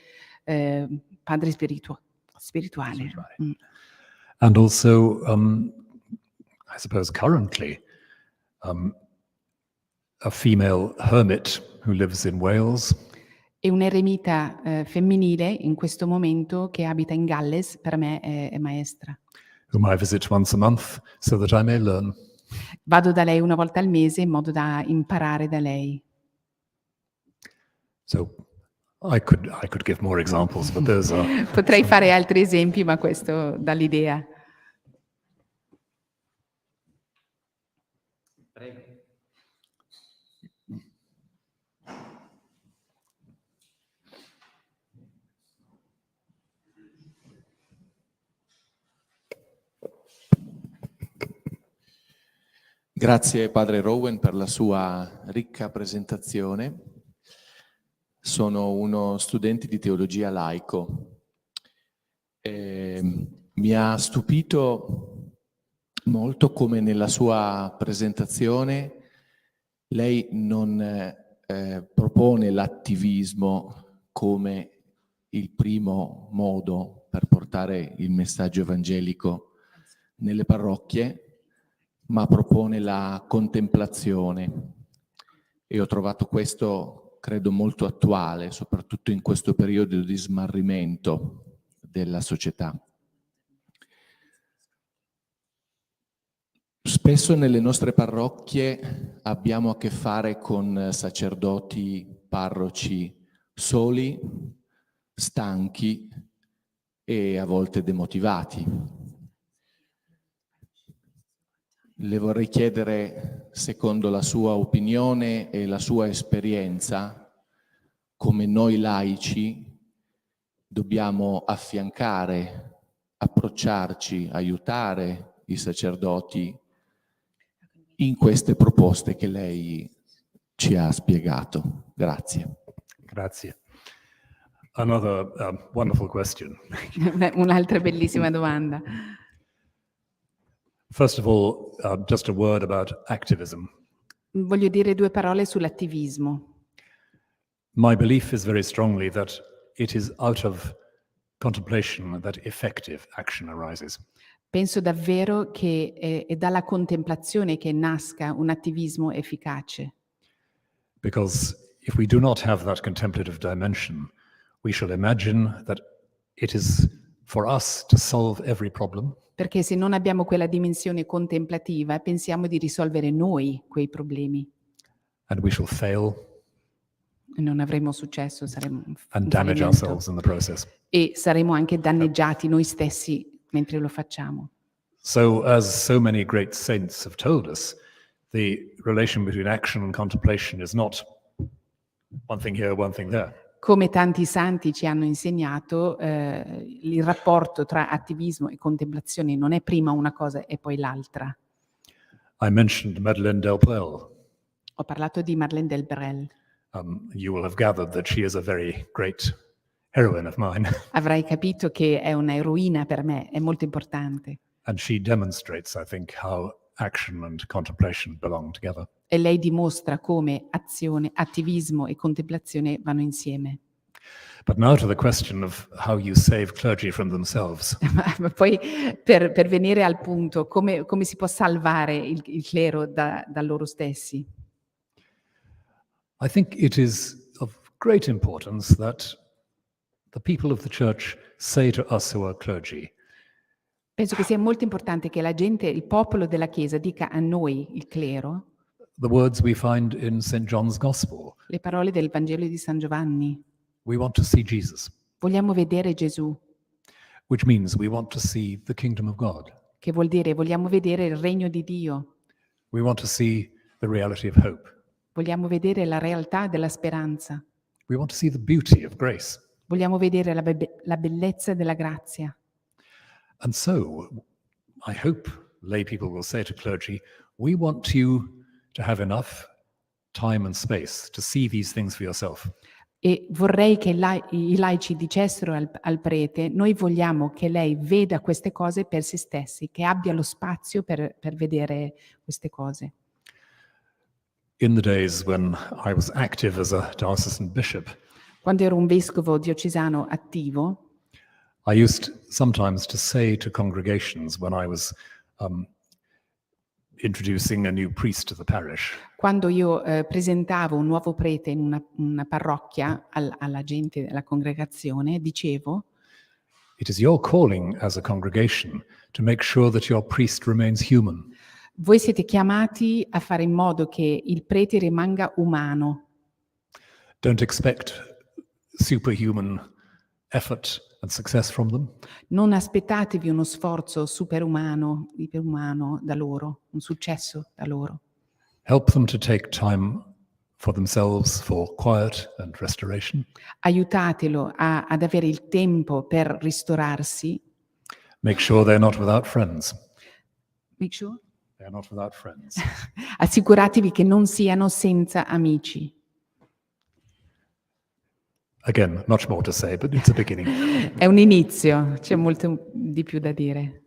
spirituale. And also, I suppose currently, a female hermit who lives in Wales. E un'eremita femminile in questo momento che abita in Galles, per me è maestra. Whom I visit once a month so that I may learn. Vado da lei una volta al mese in modo da imparare da lei. So I could give more examples, but those are. Potrei fare altri esempi, ma questo dà l'idea. Prego. Grazie Padre Rowan per la sua ricca presentazione. Sono uno studente di teologia laico. Mi ha stupito molto come nella sua presentazione lei non propone l'attivismo come il primo modo per portare il messaggio evangelico nelle parrocchie, ma propone la contemplazione. E ho trovato questo, credo, molto attuale, soprattutto in questo periodo di smarrimento della società. Spesso nelle nostre parrocchie abbiamo a che fare con sacerdoti, parroci soli, stanchi e a volte demotivati. Le vorrei chiedere, secondo la sua opinione e la sua esperienza, come noi laici dobbiamo affiancare, approcciarci, aiutare i sacerdoti in queste proposte che lei ci ha spiegato. Grazie. Grazie. Another wonderful question. Un'altra bellissima domanda. First of all, just a word about activism. Voglio dire due parole sull'attivismo. My belief is very strongly that it is out of contemplation that effective action arises. Penso davvero che è dalla contemplazione che nasca un attivismo efficace. Because if we do not have that contemplative dimension, we shall imagine that it is for us to solve every problem. Perché se non abbiamo quella dimensione contemplativa, pensiamo di risolvere noi quei problemi. And we shall fail E non avremo successo, saremo and un damage fallimento. ourselves in the process. E saremo anche danneggiati noi stessi mentre lo facciamo. So, as so many great saints have told us, the relation between action and contemplation is not one thing here, one thing there. Come tanti santi ci hanno insegnato, il rapporto tra attivismo e contemplazione non è prima una cosa e poi l'altra. I mentioned Madeleine Delbrel. Ho parlato di Madeleine Delbrel. You will have gathered that she is a very great heroine of mine. Avrai capito che è una eroina per me, è molto importante. And she demonstrates, I think, how action and contemplation belong together. E lei dimostra come azione, attivismo e contemplazione vanno insieme. But now to the question of how you save clergy from themselves. Ma poi per venire al punto, come si può salvare il clero da loro stessi? I think it is of great importance that the people of the church say to us who are clergy, Penso che sia molto importante che la gente, il popolo della Chiesa, dica a noi, il clero, the words we find in St. John's Gospel. le parole del Vangelo di San Giovanni. We want to see Jesus, Vogliamo vedere Gesù, which means we want to see the kingdom of God. che vuol dire vogliamo vedere il regno di Dio, We want to see the reality of hope. vogliamo vedere la realtà della speranza, We want to see the beauty of grace. vogliamo vedere la bellezza della grazia. And so, I hope lay people will say to clergy, we want you to have enough time and space to see these things for yourself. E vorrei che i laici dicessero al prete, noi vogliamo che lei veda queste cose per se stessi, che abbia lo spazio per vedere queste cose. In the days when I was active as a diocesan bishop, Quando ero un vescovo diocesano attivo, I used sometimes to say to congregations when I was introducing a new priest to the parish, quando io presentavo un nuovo prete in una parrocchia alla gente della congregazione, dicevo: it is your calling as a congregation to make sure that your priest remains human. voi siete chiamati a fare in modo che il prete rimanga umano. Don't expect superhuman effort and success from them. Non aspettatevi uno sforzo superumano, iperumano da loro, un successo da loro. Help them to take time for themselves for quiet and restoration. Aiutatelo ad avere il tempo per ristorarsi. Make sure they're not without friends. Make sure? They're not without friends. Assicuratevi che non siano senza amici. Again, much more to say, but it's a beginning. È un inizio, c'è molto di più da dire.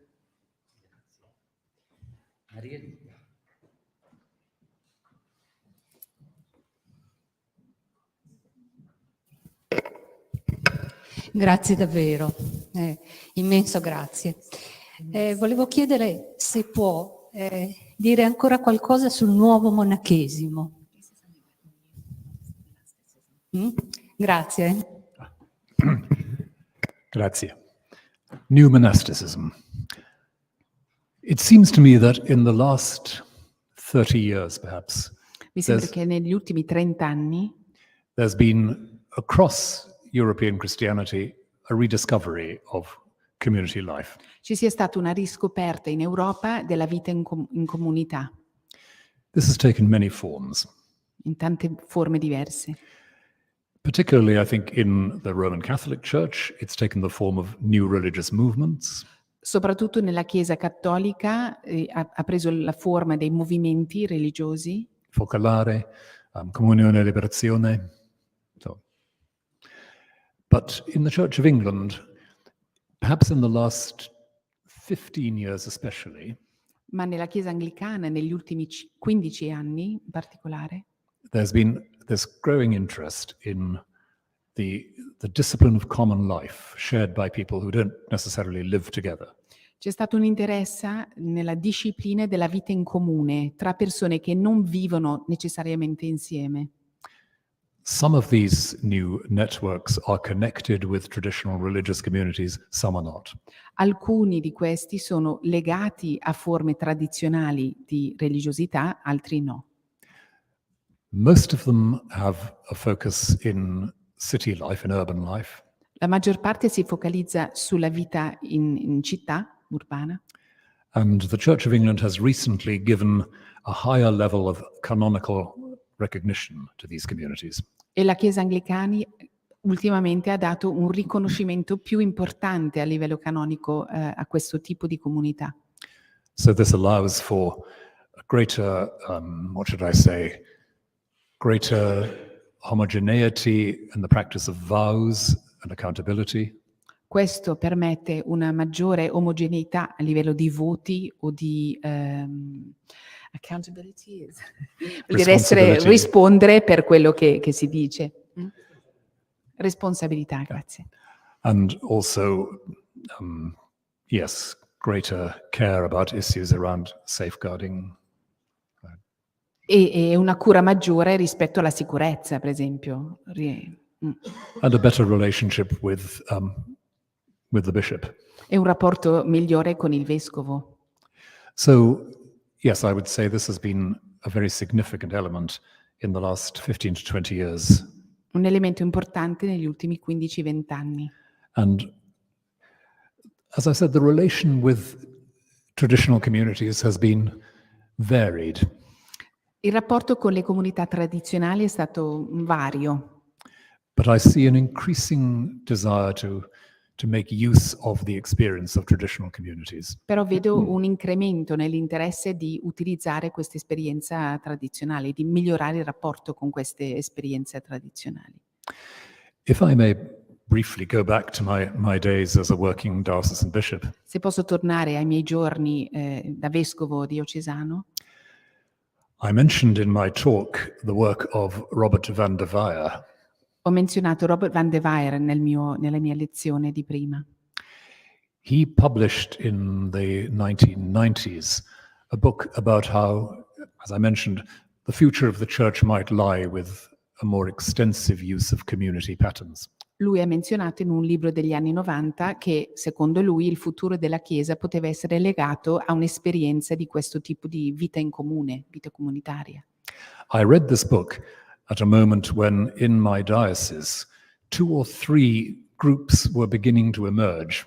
Grazie davvero, immenso grazie. Volevo chiedere se può dire ancora qualcosa sul nuovo monachesimo. Grazie. Grazie. New monasticism. It seems to me that in the last 30 years, perhaps, Mi sembra che negli ultimi 30 anni there's been across European Christianity a rediscovery of community life. ci sia stata una riscoperta in Europa della vita in comunità, This has taken many forms. in tante forme diverse. Particularly, I think, in the Roman Catholic Church, it's taken the form of new religious movements. Soprattutto nella Chiesa cattolica ha preso la forma dei movimenti religiosi, Focolare, Comunione e liberazione. So. But in the Church of England, perhaps in the last 15 years especially, ma nella Chiesa anglicana negli ultimi 15 anni in particolare there's been this growing interest in the discipline of common life shared by people who don't necessarily live together. c'è stato un interesse nella disciplina della vita in comune tra persone che non vivono necessariamente insieme. Some of these new networks are connected with traditional religious communities, some are not. Alcuni di questi sono legati a forme tradizionali di religiosità, altri no. Most of them have a focus in city life, in urban life. La maggior parte si focalizza sulla vita in città urbana. And the Church of England has recently given a higher level of canonical recognition to these communities. E la Chiesa anglicana ultimamente ha dato un riconoscimento più importante a livello canonico a questo tipo di comunità. So this allows for a greater, greater homogeneity in the practice of vows and accountability. Questo permette una maggiore omogeneità a livello di voti o di accountability, vuol dire rispondere per quello che si dice. Responsabilità, grazie. And also, yes, greater care about issues around safeguarding. E una cura maggiore rispetto alla sicurezza, per esempio. And a better relationship with the bishop. E un rapporto migliore con il vescovo. So, yes, I would say this has been a very significant element in the last 15 to 20 years. Un elemento importante negli ultimi 15-20 anni. And as I said, the relation with traditional communities has been varied. Il rapporto con le comunità tradizionali è stato vario. But I see an increasing desire to make use of the experience of traditional communities. Però vedo un incremento nell'interesse di utilizzare questa esperienza tradizionale, di migliorare il rapporto con queste esperienze tradizionali. If I may briefly go back to my days as a working diocesan bishop. Se posso tornare ai miei giorni da vescovo diocesano. I mentioned in my talk the work of Robert van der Weyer. Ho menzionato Robert van der Weyer nella mia lezione di prima. He published in the 1990s a book about how, as I mentioned, the future of the church might lie with a more extensive use of community patterns. Lui ha menzionato in un libro degli anni 90 che, secondo lui, il futuro della Chiesa poteva essere legato a un'esperienza di questo tipo di vita in comune, vita comunitaria. I read this book at a moment when in my diocese 2 or 3 groups were beginning to emerge.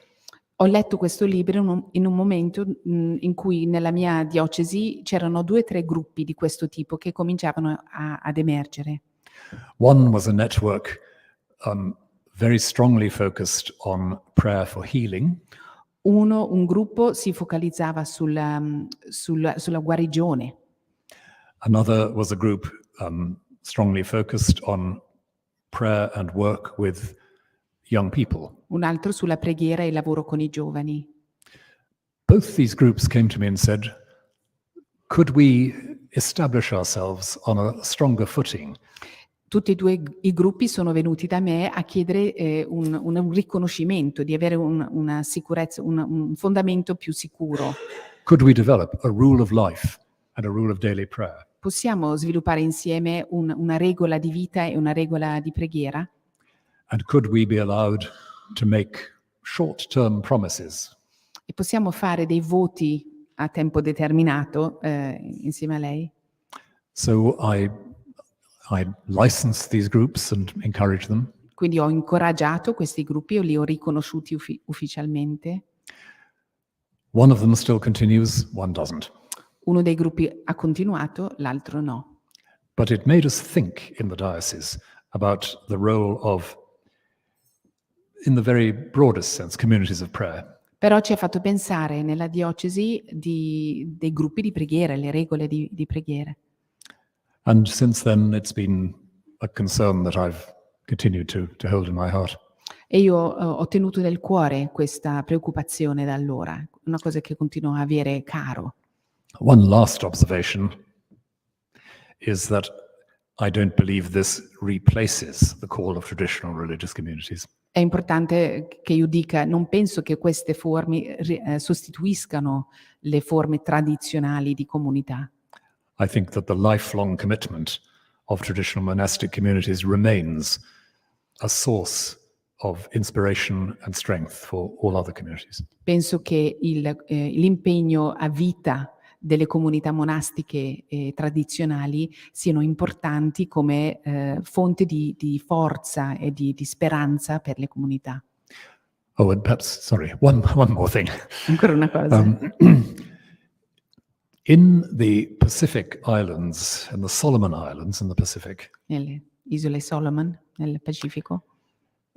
Ho letto questo libro in un momento in cui nella mia diocesi c'erano 2 o 3 gruppi di questo tipo che cominciavano ad emergere. One was a network very strongly focused on prayer for healing. Un gruppo si focalizzava sulla guarigione. Another was a group strongly focused on prayer and work with young people. Un altro sulla preghiera e il lavoro con i giovani. Both these groups came to me and said, could we establish ourselves on a stronger footing? Tutti e 2 i gruppi sono venuti da me a chiedere un riconoscimento, di avere una sicurezza, un fondamento più sicuro. Could we develop a rule of life and a rule of daily prayer? Possiamo sviluppare insieme una regola di vita e una regola di preghiera? And could we be allowed to make short-term promises? E possiamo fare dei voti a tempo determinato insieme a lei? So I licensed these groups and encouraged them. Quindi ho incoraggiato questi gruppi o li ho riconosciuti ufficialmente? One of them still continues, one doesn't. Uno dei gruppi ha continuato, l'altro no. But it made us think in the diocese about the role of, in the very broadest sense, communities of prayer. Però ci ha fatto pensare nella diocesi dei gruppi di preghiera, le regole di preghiera. And since then, it's been a concern that I've continued to hold in my heart. E io ho tenuto nel cuore questa preoccupazione da allora, una cosa che continuo a avere caro. One last observation is that I don't believe this replaces the call of traditional religious communities. È importante che io dica, non penso che queste forme sostituiscano le forme tradizionali di comunità. I think that the lifelong commitment of traditional monastic communities remains a source of inspiration and strength for all other communities. Penso che l'impegno a vita delle comunità monastiche tradizionali siano importanti come fonte di forza e di speranza per le comunità. Oh, and perhaps, sorry, one more thing. Ancora una cosa. In the Pacific Islands, in the Solomon Islands in the Pacific, Nelle isole Solomon, nel Pacifico,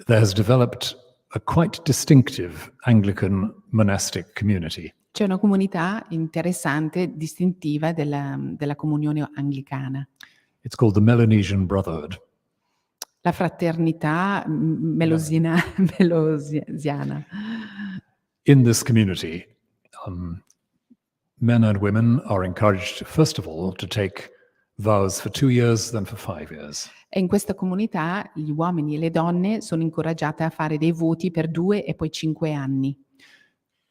there has developed a quite distinctive Anglican monastic community. c'è una comunità interessante, distintiva della comunione anglicana. It's called the Melanesian Brotherhood. La fraternità melosiana. In this community, men and women are encouraged, first of all, to take vows for 2 years, then for 5 years. E in questa comunità gli uomini e le donne sono incoraggiate a fare dei voti per 2 e poi 5 anni.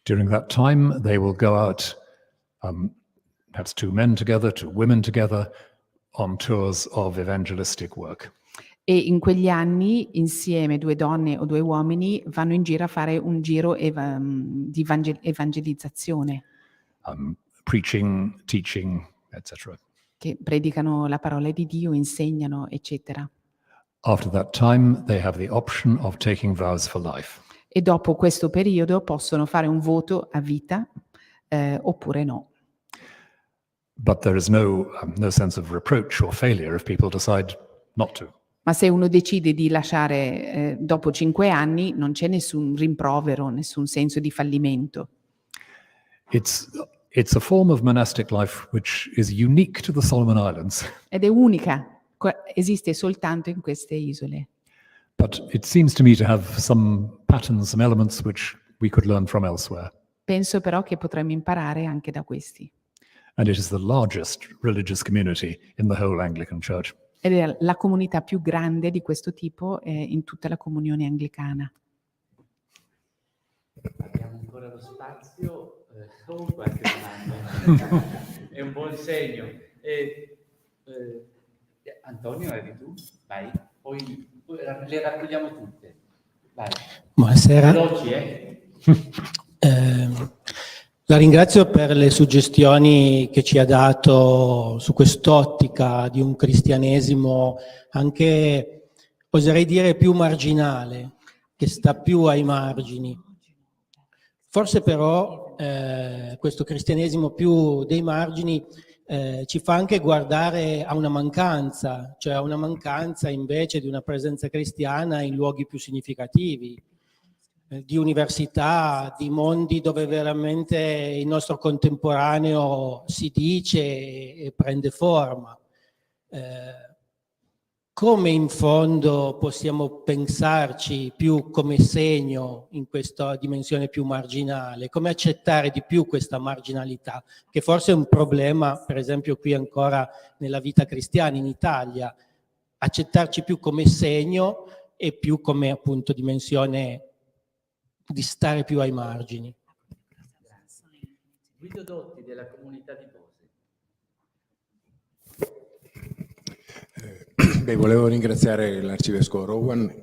During that time, they will go out, perhaps 2 men together, 2 women together, on tours of evangelistic work. E in quegli anni, insieme, 2 donne o 2 uomini vanno in giro a fare un giro di evangelizzazione. Preaching, teaching, etc. Che predicano la parola di Dio, insegnano, eccetera. After that time, they have the option of taking vows for life. E dopo questo periodo possono fare un voto a vita oppure no. But there is no sense of reproach or failure if people decide not to. Ma se uno decide di lasciare dopo 5 anni, non c'è nessun rimprovero, nessun senso di fallimento. It's a form of monastic life which is unique to the Solomon Islands. Ed è unica, esiste soltanto in queste isole. But it seems to me to have some patterns, some elements which we could learn from elsewhere. Penso però che potremmo imparare anche da questi. And it is the largest religious community in the whole Anglican Church. Ed è la comunità più grande di questo tipo in tutta la comunione anglicana. Abbiamo ancora lo spazio, qualche domanda. È un buon segno. Antonio, eri tu? Vai, poi le raccogliamo tutte. Vai. Buonasera. Veloci, La ringrazio per le suggestioni che ci ha dato su quest'ottica di un cristianesimo anche, oserei dire, più marginale, che sta più ai margini. Forse però questo cristianesimo più dei margini ci fa anche guardare a una mancanza, cioè a una mancanza invece di una presenza cristiana in luoghi più significativi, di università, di mondi dove veramente il nostro contemporaneo si dice e prende forma. Come in fondo possiamo pensarci più come segno in questa dimensione più marginale? Come accettare di più questa marginalità? Che forse è un problema, per esempio qui ancora nella vita cristiana in Italia, accettarci più come segno e più come appunto dimensione di stare più ai margini. Guido Dotti della comunità di Bose. Volevo ringraziare l'Arcivescovo Rowan,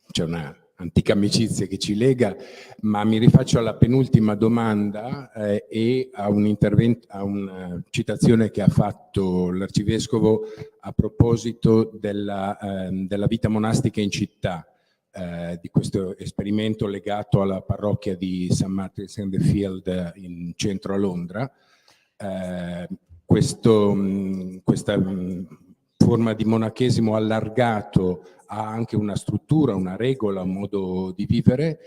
c'è una antica amicizia che ci lega, ma mi rifaccio alla penultima domanda e a un intervento, a una citazione che ha fatto l'Arcivescovo a proposito della vita monastica in città. di questo esperimento legato alla parrocchia di St. Martin's in the Field in centro a Londra. Questa forma di monachesimo allargato ha anche una struttura, una regola, un modo di vivere.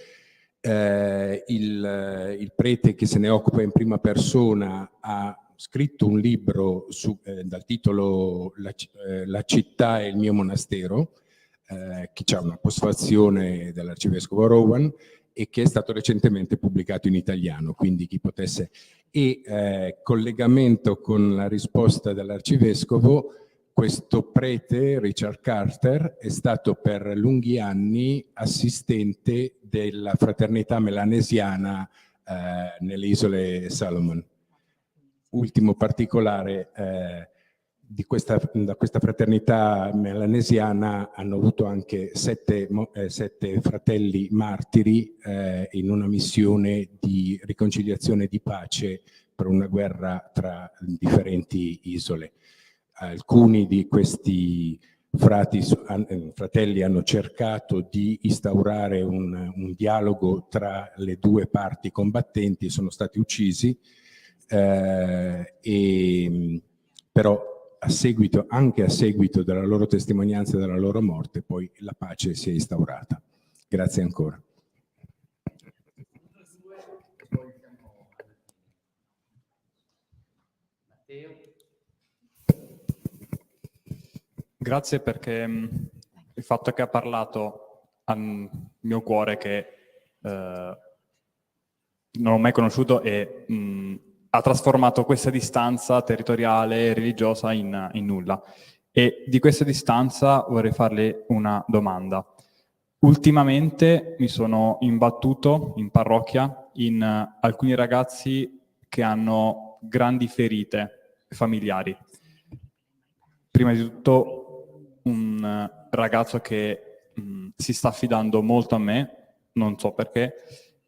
Il prete che se ne occupa in prima persona ha scritto un libro dal titolo La città e il mio monastero, che ha una postfazione dell'Arcivescovo Rowan e che è stato recentemente pubblicato in italiano, quindi chi potesse. E collegamento con la risposta dell'Arcivescovo, questo prete, Richard Carter, è stato per lunghi anni assistente della fraternità melanesiana nelle isole Salomon. Ultimo particolare, da questa fraternità melanesiana hanno avuto anche 7 fratelli martiri in una missione di riconciliazione e di pace per una guerra tra differenti isole. Alcuni di questi fratelli hanno cercato di instaurare un dialogo tra le due parti combattenti e sono stati uccisi, però anche a seguito della loro testimonianza e della loro morte, poi la pace si è instaurata. Grazie ancora. Grazie perché il fatto che ha parlato al mio cuore, che non ho mai conosciuto, e ha trasformato questa distanza territoriale e religiosa in nulla. E di questa distanza vorrei farle una domanda. Ultimamente mi sono imbattuto in parrocchia in alcuni ragazzi che hanno grandi ferite familiari. Prima di tutto un ragazzo che si sta affidando molto a me, non so perché,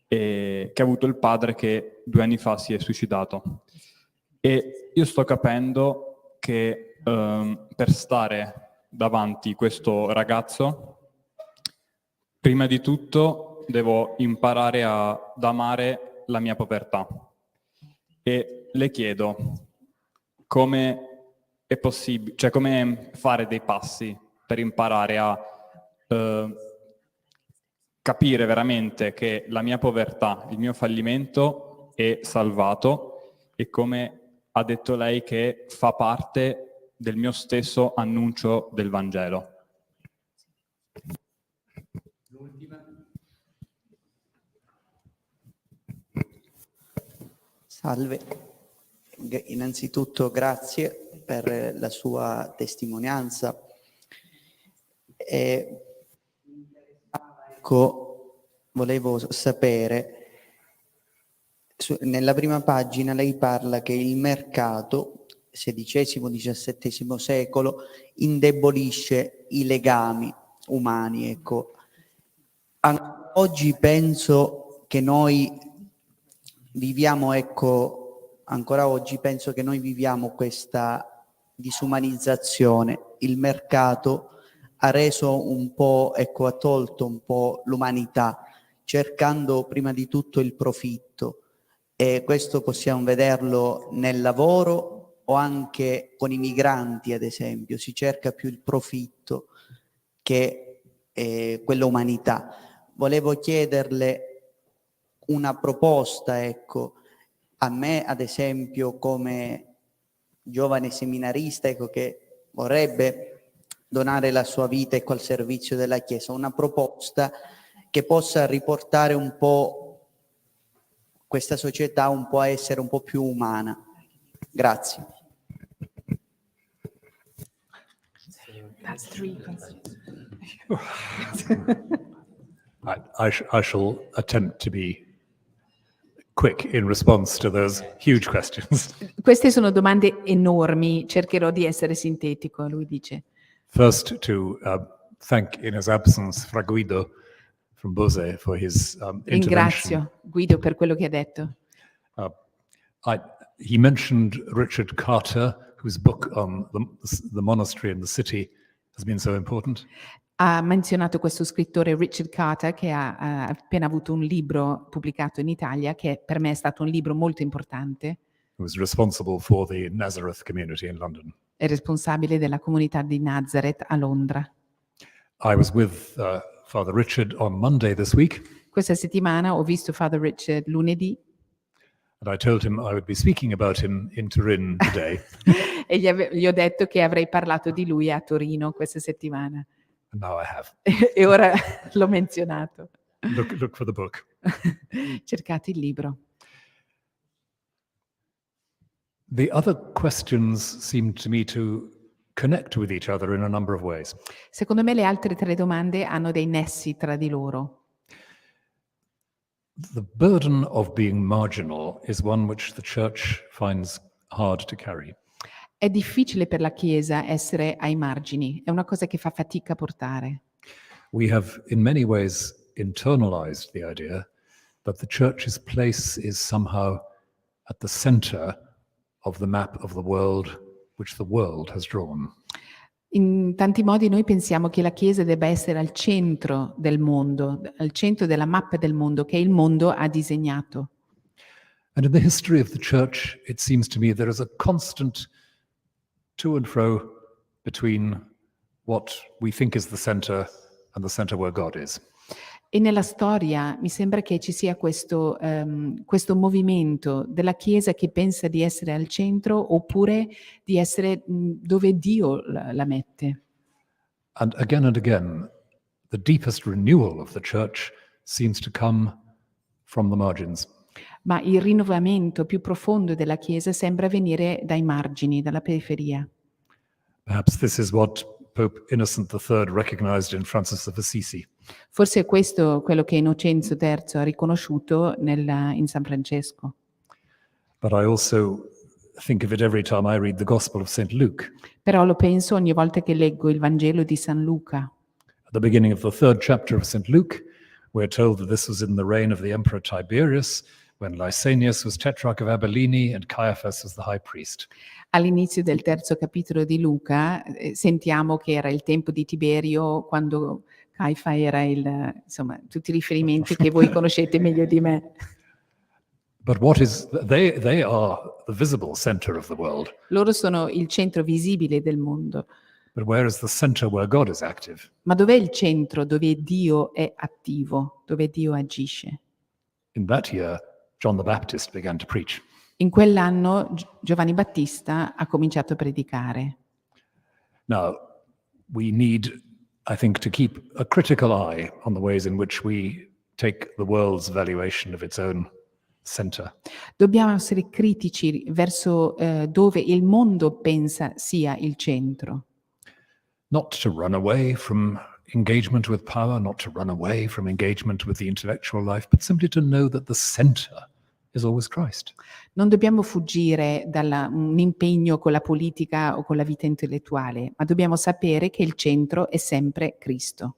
e che ha avuto il padre che 2 anni fa si è suicidato. E io sto capendo che per stare davanti questo ragazzo, prima di tutto devo imparare ad amare la mia povertà. E le chiedo come è possibile, cioè come fare dei passi per imparare a capire veramente che la mia povertà, il mio fallimento è salvato, e come ha detto lei che fa parte del mio stesso annuncio del Vangelo. Salve, innanzitutto grazie per la sua testimonianza. Volevo sapere, nella prima pagina lei parla che il mercato, XVI-XVII secolo, indebolisce i legami umani. Ecco. Oggi penso che noi viviamo, ancora oggi penso che noi viviamo questa disumanizzazione. Il mercato ha reso un po', ha tolto un po' l'umanità, cercando prima di tutto il profitto, e questo possiamo vederlo nel lavoro o anche con i migranti, ad esempio, si cerca più il profitto che quella umanità. Volevo chiederle una proposta, a me ad esempio come giovane seminarista, che vorrebbe donare la sua vita al servizio della Chiesa, una proposta che possa riportare un po' questa società un po' a essere un po' più umana. Grazie. I shall attempt to be quick in response to those huge questions. Queste sono domande enormi, cercherò di essere sintetico, lui dice. First, to thank in his absence Fra Guido from Bose for his intervention. Ringrazio Guido per quello che ha detto. He mentioned Richard Carter, whose book on the monastery and the city has been so important. Ha menzionato questo scrittore Richard Carter che ha appena avuto un libro pubblicato in Italia che per me è stato un libro molto importante. Who was responsible for the Nazareth community in London. È responsabile della comunità di Nazareth a Londra. I was with Father Richard on Monday this week, Questa settimana ho visto Father Richard lunedì and I told him I would be speaking about him in Turin today. e gli ho detto che avrei parlato di lui a Torino questa settimana. And now I have. E ora l'ho menzionato. Look for the book. Cercate il libro. The other questions seem to me to connect with each other in a number of ways. Secondo me le altre tre domande hanno dei nessi tra di loro. The burden of being marginal is one which the Church finds hard to carry. È difficile per la Chiesa essere ai margini, è una cosa che fa fatica a portare. We have in many ways internalized the idea that the Church's place is somehow at the center of the map of the world which the world has drawn. In tanti modi noi pensiamo che la Chiesa debba essere al centro del mondo, al centro della mappa del mondo che il mondo ha disegnato. And in the history of the Church, it seems to me there is a constant to and fro between what we think is the center and the center where God is. E nella storia mi sembra che ci sia questo movimento della Chiesa che pensa di essere al centro oppure di essere dove Dio la mette. And again, the deepest renewal of the Church seems to come from the margins. Ma il rinnovamento più profondo della Chiesa sembra venire dai margini, dalla periferia. Perhaps this is what Pope Innocent III recognized in Francis of Assisi. Forse è questo quello che Innocenzo III ha riconosciuto in San Francesco. But I also think of it every time I read the Gospel of St. Luke. Però lo penso ogni volta che leggo il Vangelo di San Luca. At the beginning of the 3rd chapter of St. Luke, we're told that this was in the reign of the Emperor Tiberius, when Lysanias was tetrarch of Abilene and Caiaphas was the high priest. All'inizio del 3° capitolo di Luca sentiamo che era il tempo di Tiberio, quando Caifa era insomma, tutti i riferimenti che voi conoscete meglio di me. But they are the visible center of the world. Loro sono il centro visibile del mondo. But where is the center where God is active? Ma dov'è il centro dove Dio è attivo, dove Dio agisce? In that year, John the Baptist began to preach. In quell'anno Giovanni Battista ha cominciato a predicare. Now, we need, I think, to keep a critical eye on the ways in which we take the world's valuation of its own center. Dobbiamo essere critici verso dove il mondo pensa sia il centro. Not to run away from engagement with power, not to run away from engagement with the intellectual life, but simply to know that the center is always Christ. Non dobbiamo fuggire da un impegno con la politica o con la vita intellettuale, ma dobbiamo sapere che il centro è sempre Cristo.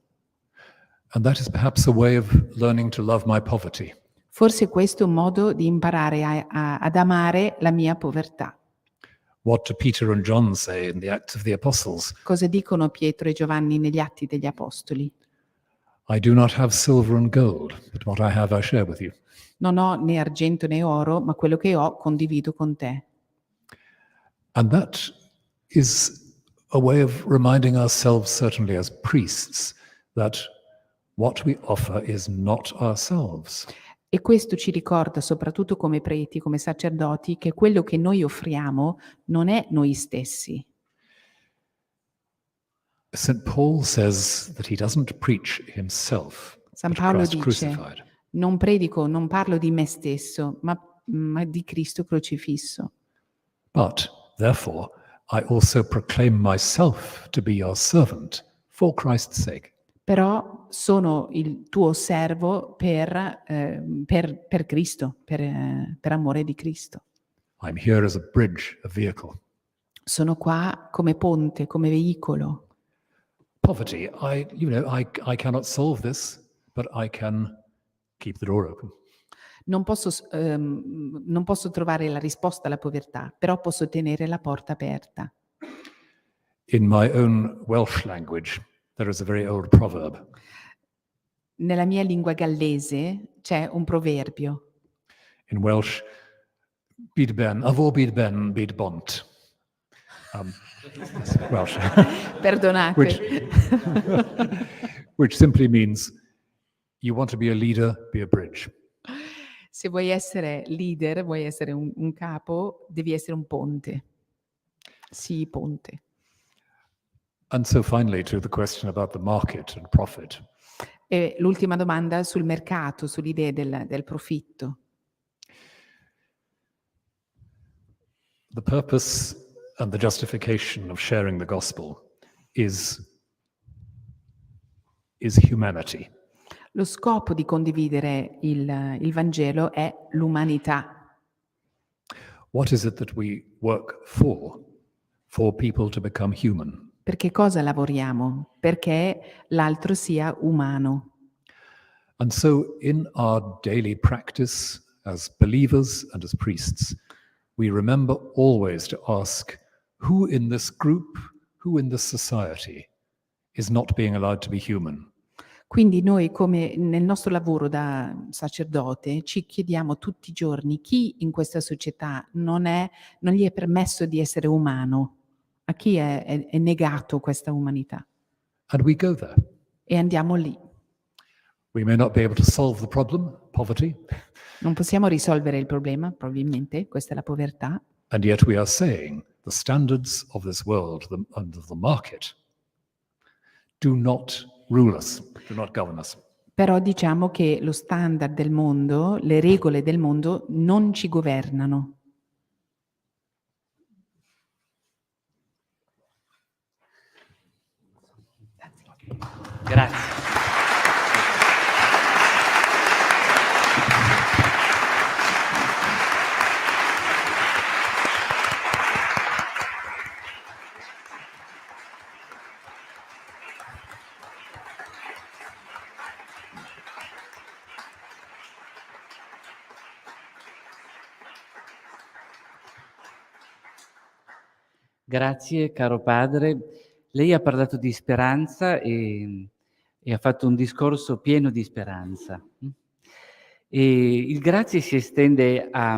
And that is perhaps a way of learning to love my poverty. Forse questo è un modo di imparare ad amare la mia povertà. What do Peter and John say in the Acts of the Apostles? Cosa dicono Pietro e Giovanni negli Atti degli Apostoli? I do not have silver and gold, but what I have I share with you. Non ho né argento né oro, ma quello che ho condivido con te. And that is a way of reminding ourselves, certainly as priests, that what we offer is not ourselves. E questo ci ricorda, soprattutto come preti, come sacerdoti, che quello che noi offriamo non è noi stessi. St. Paul says that he doesn't preach himself, San but Paolo Christ dice: crucified. non predico, non parlo di me stesso, ma di Cristo crocifisso. But, therefore, I also proclaim myself to be your servant for Christ's sake. Però sono il tuo servo per Cristo, per amore di Cristo. I'm here as a bridge, a vehicle. Sono qua come ponte, come veicolo. Poverty, I cannot solve this, but I can keep the door open. Non posso trovare la risposta alla povertà, però posso tenere la porta aperta. In my own Welsh language, There is a very old proverb. Nella mia lingua gallese c'è un proverbio. In Welsh, byd ben, avo byd ben, byd bont. Welsh. Perdonate. Which simply means, you want to be a leader, be a bridge. Se vuoi essere leader, vuoi essere un capo, devi essere un ponte. Sii ponte. And so finally, to the question about the market and profit. E l'ultima domanda sul mercato, sull'idea del profitto. The purpose and the justification of sharing the gospel is humanity. Lo scopo di condividere il Vangelo è l'umanità. What is it that we work for? For people to become human. Per che cosa lavoriamo? Perché l'altro sia umano. And so in our daily practice as believers and as priests, we remember always to ask, who in this group, who in this society is not being allowed to be human? Quindi noi, come nel nostro lavoro da sacerdote, ci chiediamo tutti i giorni chi in questa società non gli è permesso di essere umano, a chi è negato questa umanità. And we go there. E andiamo lì. We may not be able to solve the problem, poverty, Non possiamo risolvere il problema, probabilmente, questa è la povertà, and yet we are saying the standards of this world and of the market do not rule us, do not govern us. però diciamo che lo standard del mondo, le regole del mondo non ci governano. Grazie. Grazie, caro padre. Lei ha parlato di speranza e ha fatto un discorso pieno di speranza. E il grazie si estende a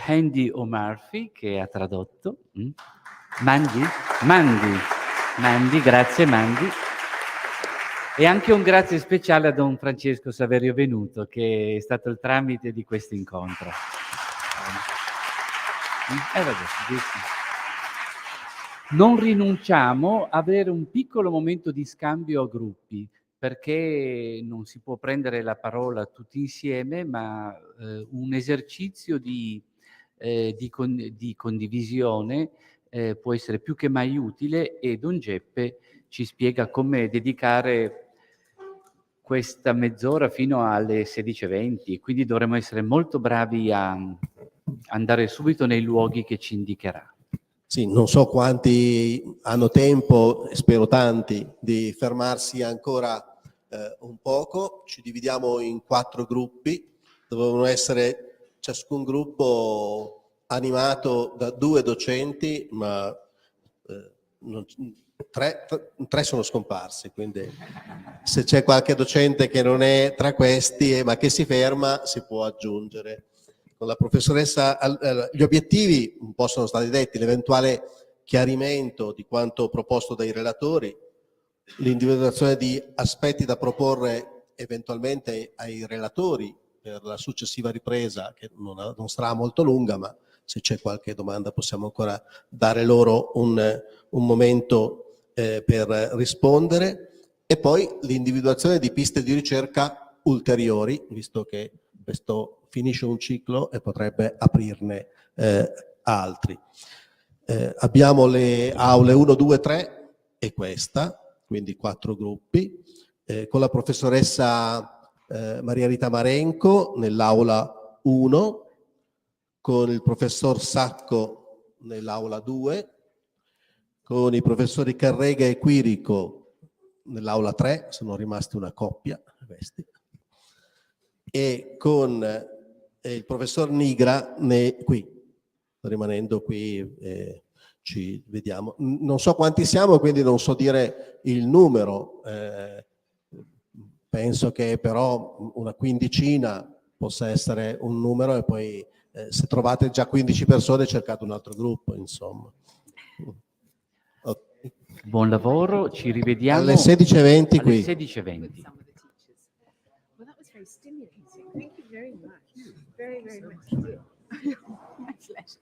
Andy O'Murphy, che ha tradotto. Mandy, grazie Mandy. E anche un grazie speciale a Don Francesco Saverio Venuto, che è stato il tramite di questo incontro. Non rinunciamo a avere un piccolo momento di scambio a gruppi, perché non si può prendere la parola tutti insieme, ma un esercizio di condivisione può essere più che mai utile, e Don Geppe ci spiega come dedicare questa mezz'ora fino alle 16:20, quindi dovremo essere molto bravi a andare subito nei luoghi che ci indicherà. Sì, non so quanti hanno tempo, spero tanti, di fermarsi ancora un poco. Ci dividiamo in 4 gruppi, dovevano essere ciascun gruppo animato da 2 docenti, ma 3 sono scomparsi, quindi se c'è qualche docente che non è tra questi ma che si ferma, si può aggiungere. Con la professoressa, gli obiettivi un po' sono stati detti, l'eventuale chiarimento di quanto proposto dai relatori, l'individuazione di aspetti da proporre eventualmente ai relatori per la successiva ripresa, che non sarà molto lunga, ma se c'è qualche domanda possiamo ancora dare loro un momento per rispondere, e poi l'individuazione di piste di ricerca ulteriori, visto che questo finisce un ciclo e potrebbe aprirne altri. Abbiamo le aule 1, 2, 3 e questa, quindi 4 gruppi, con la professoressa Maria Rita Marenco nell'aula 1, con il professor Sacco nell'aula 2, con i professori Carrega e Quirico nell'aula 3, sono rimasti una coppia, questi, e con il professor Nigra qui, rimanendo qui ci vediamo. Non so quanti siamo, quindi non so dire il numero. Penso che però una quindicina possa essere un numero, e poi se trovate già 15 persone cercate un altro gruppo, insomma. Okay. Buon lavoro, ci rivediamo alle 16:20 qui. alle 16:20. Well, that was very stimulating. Thank you very much. Very, very much. My pleasure.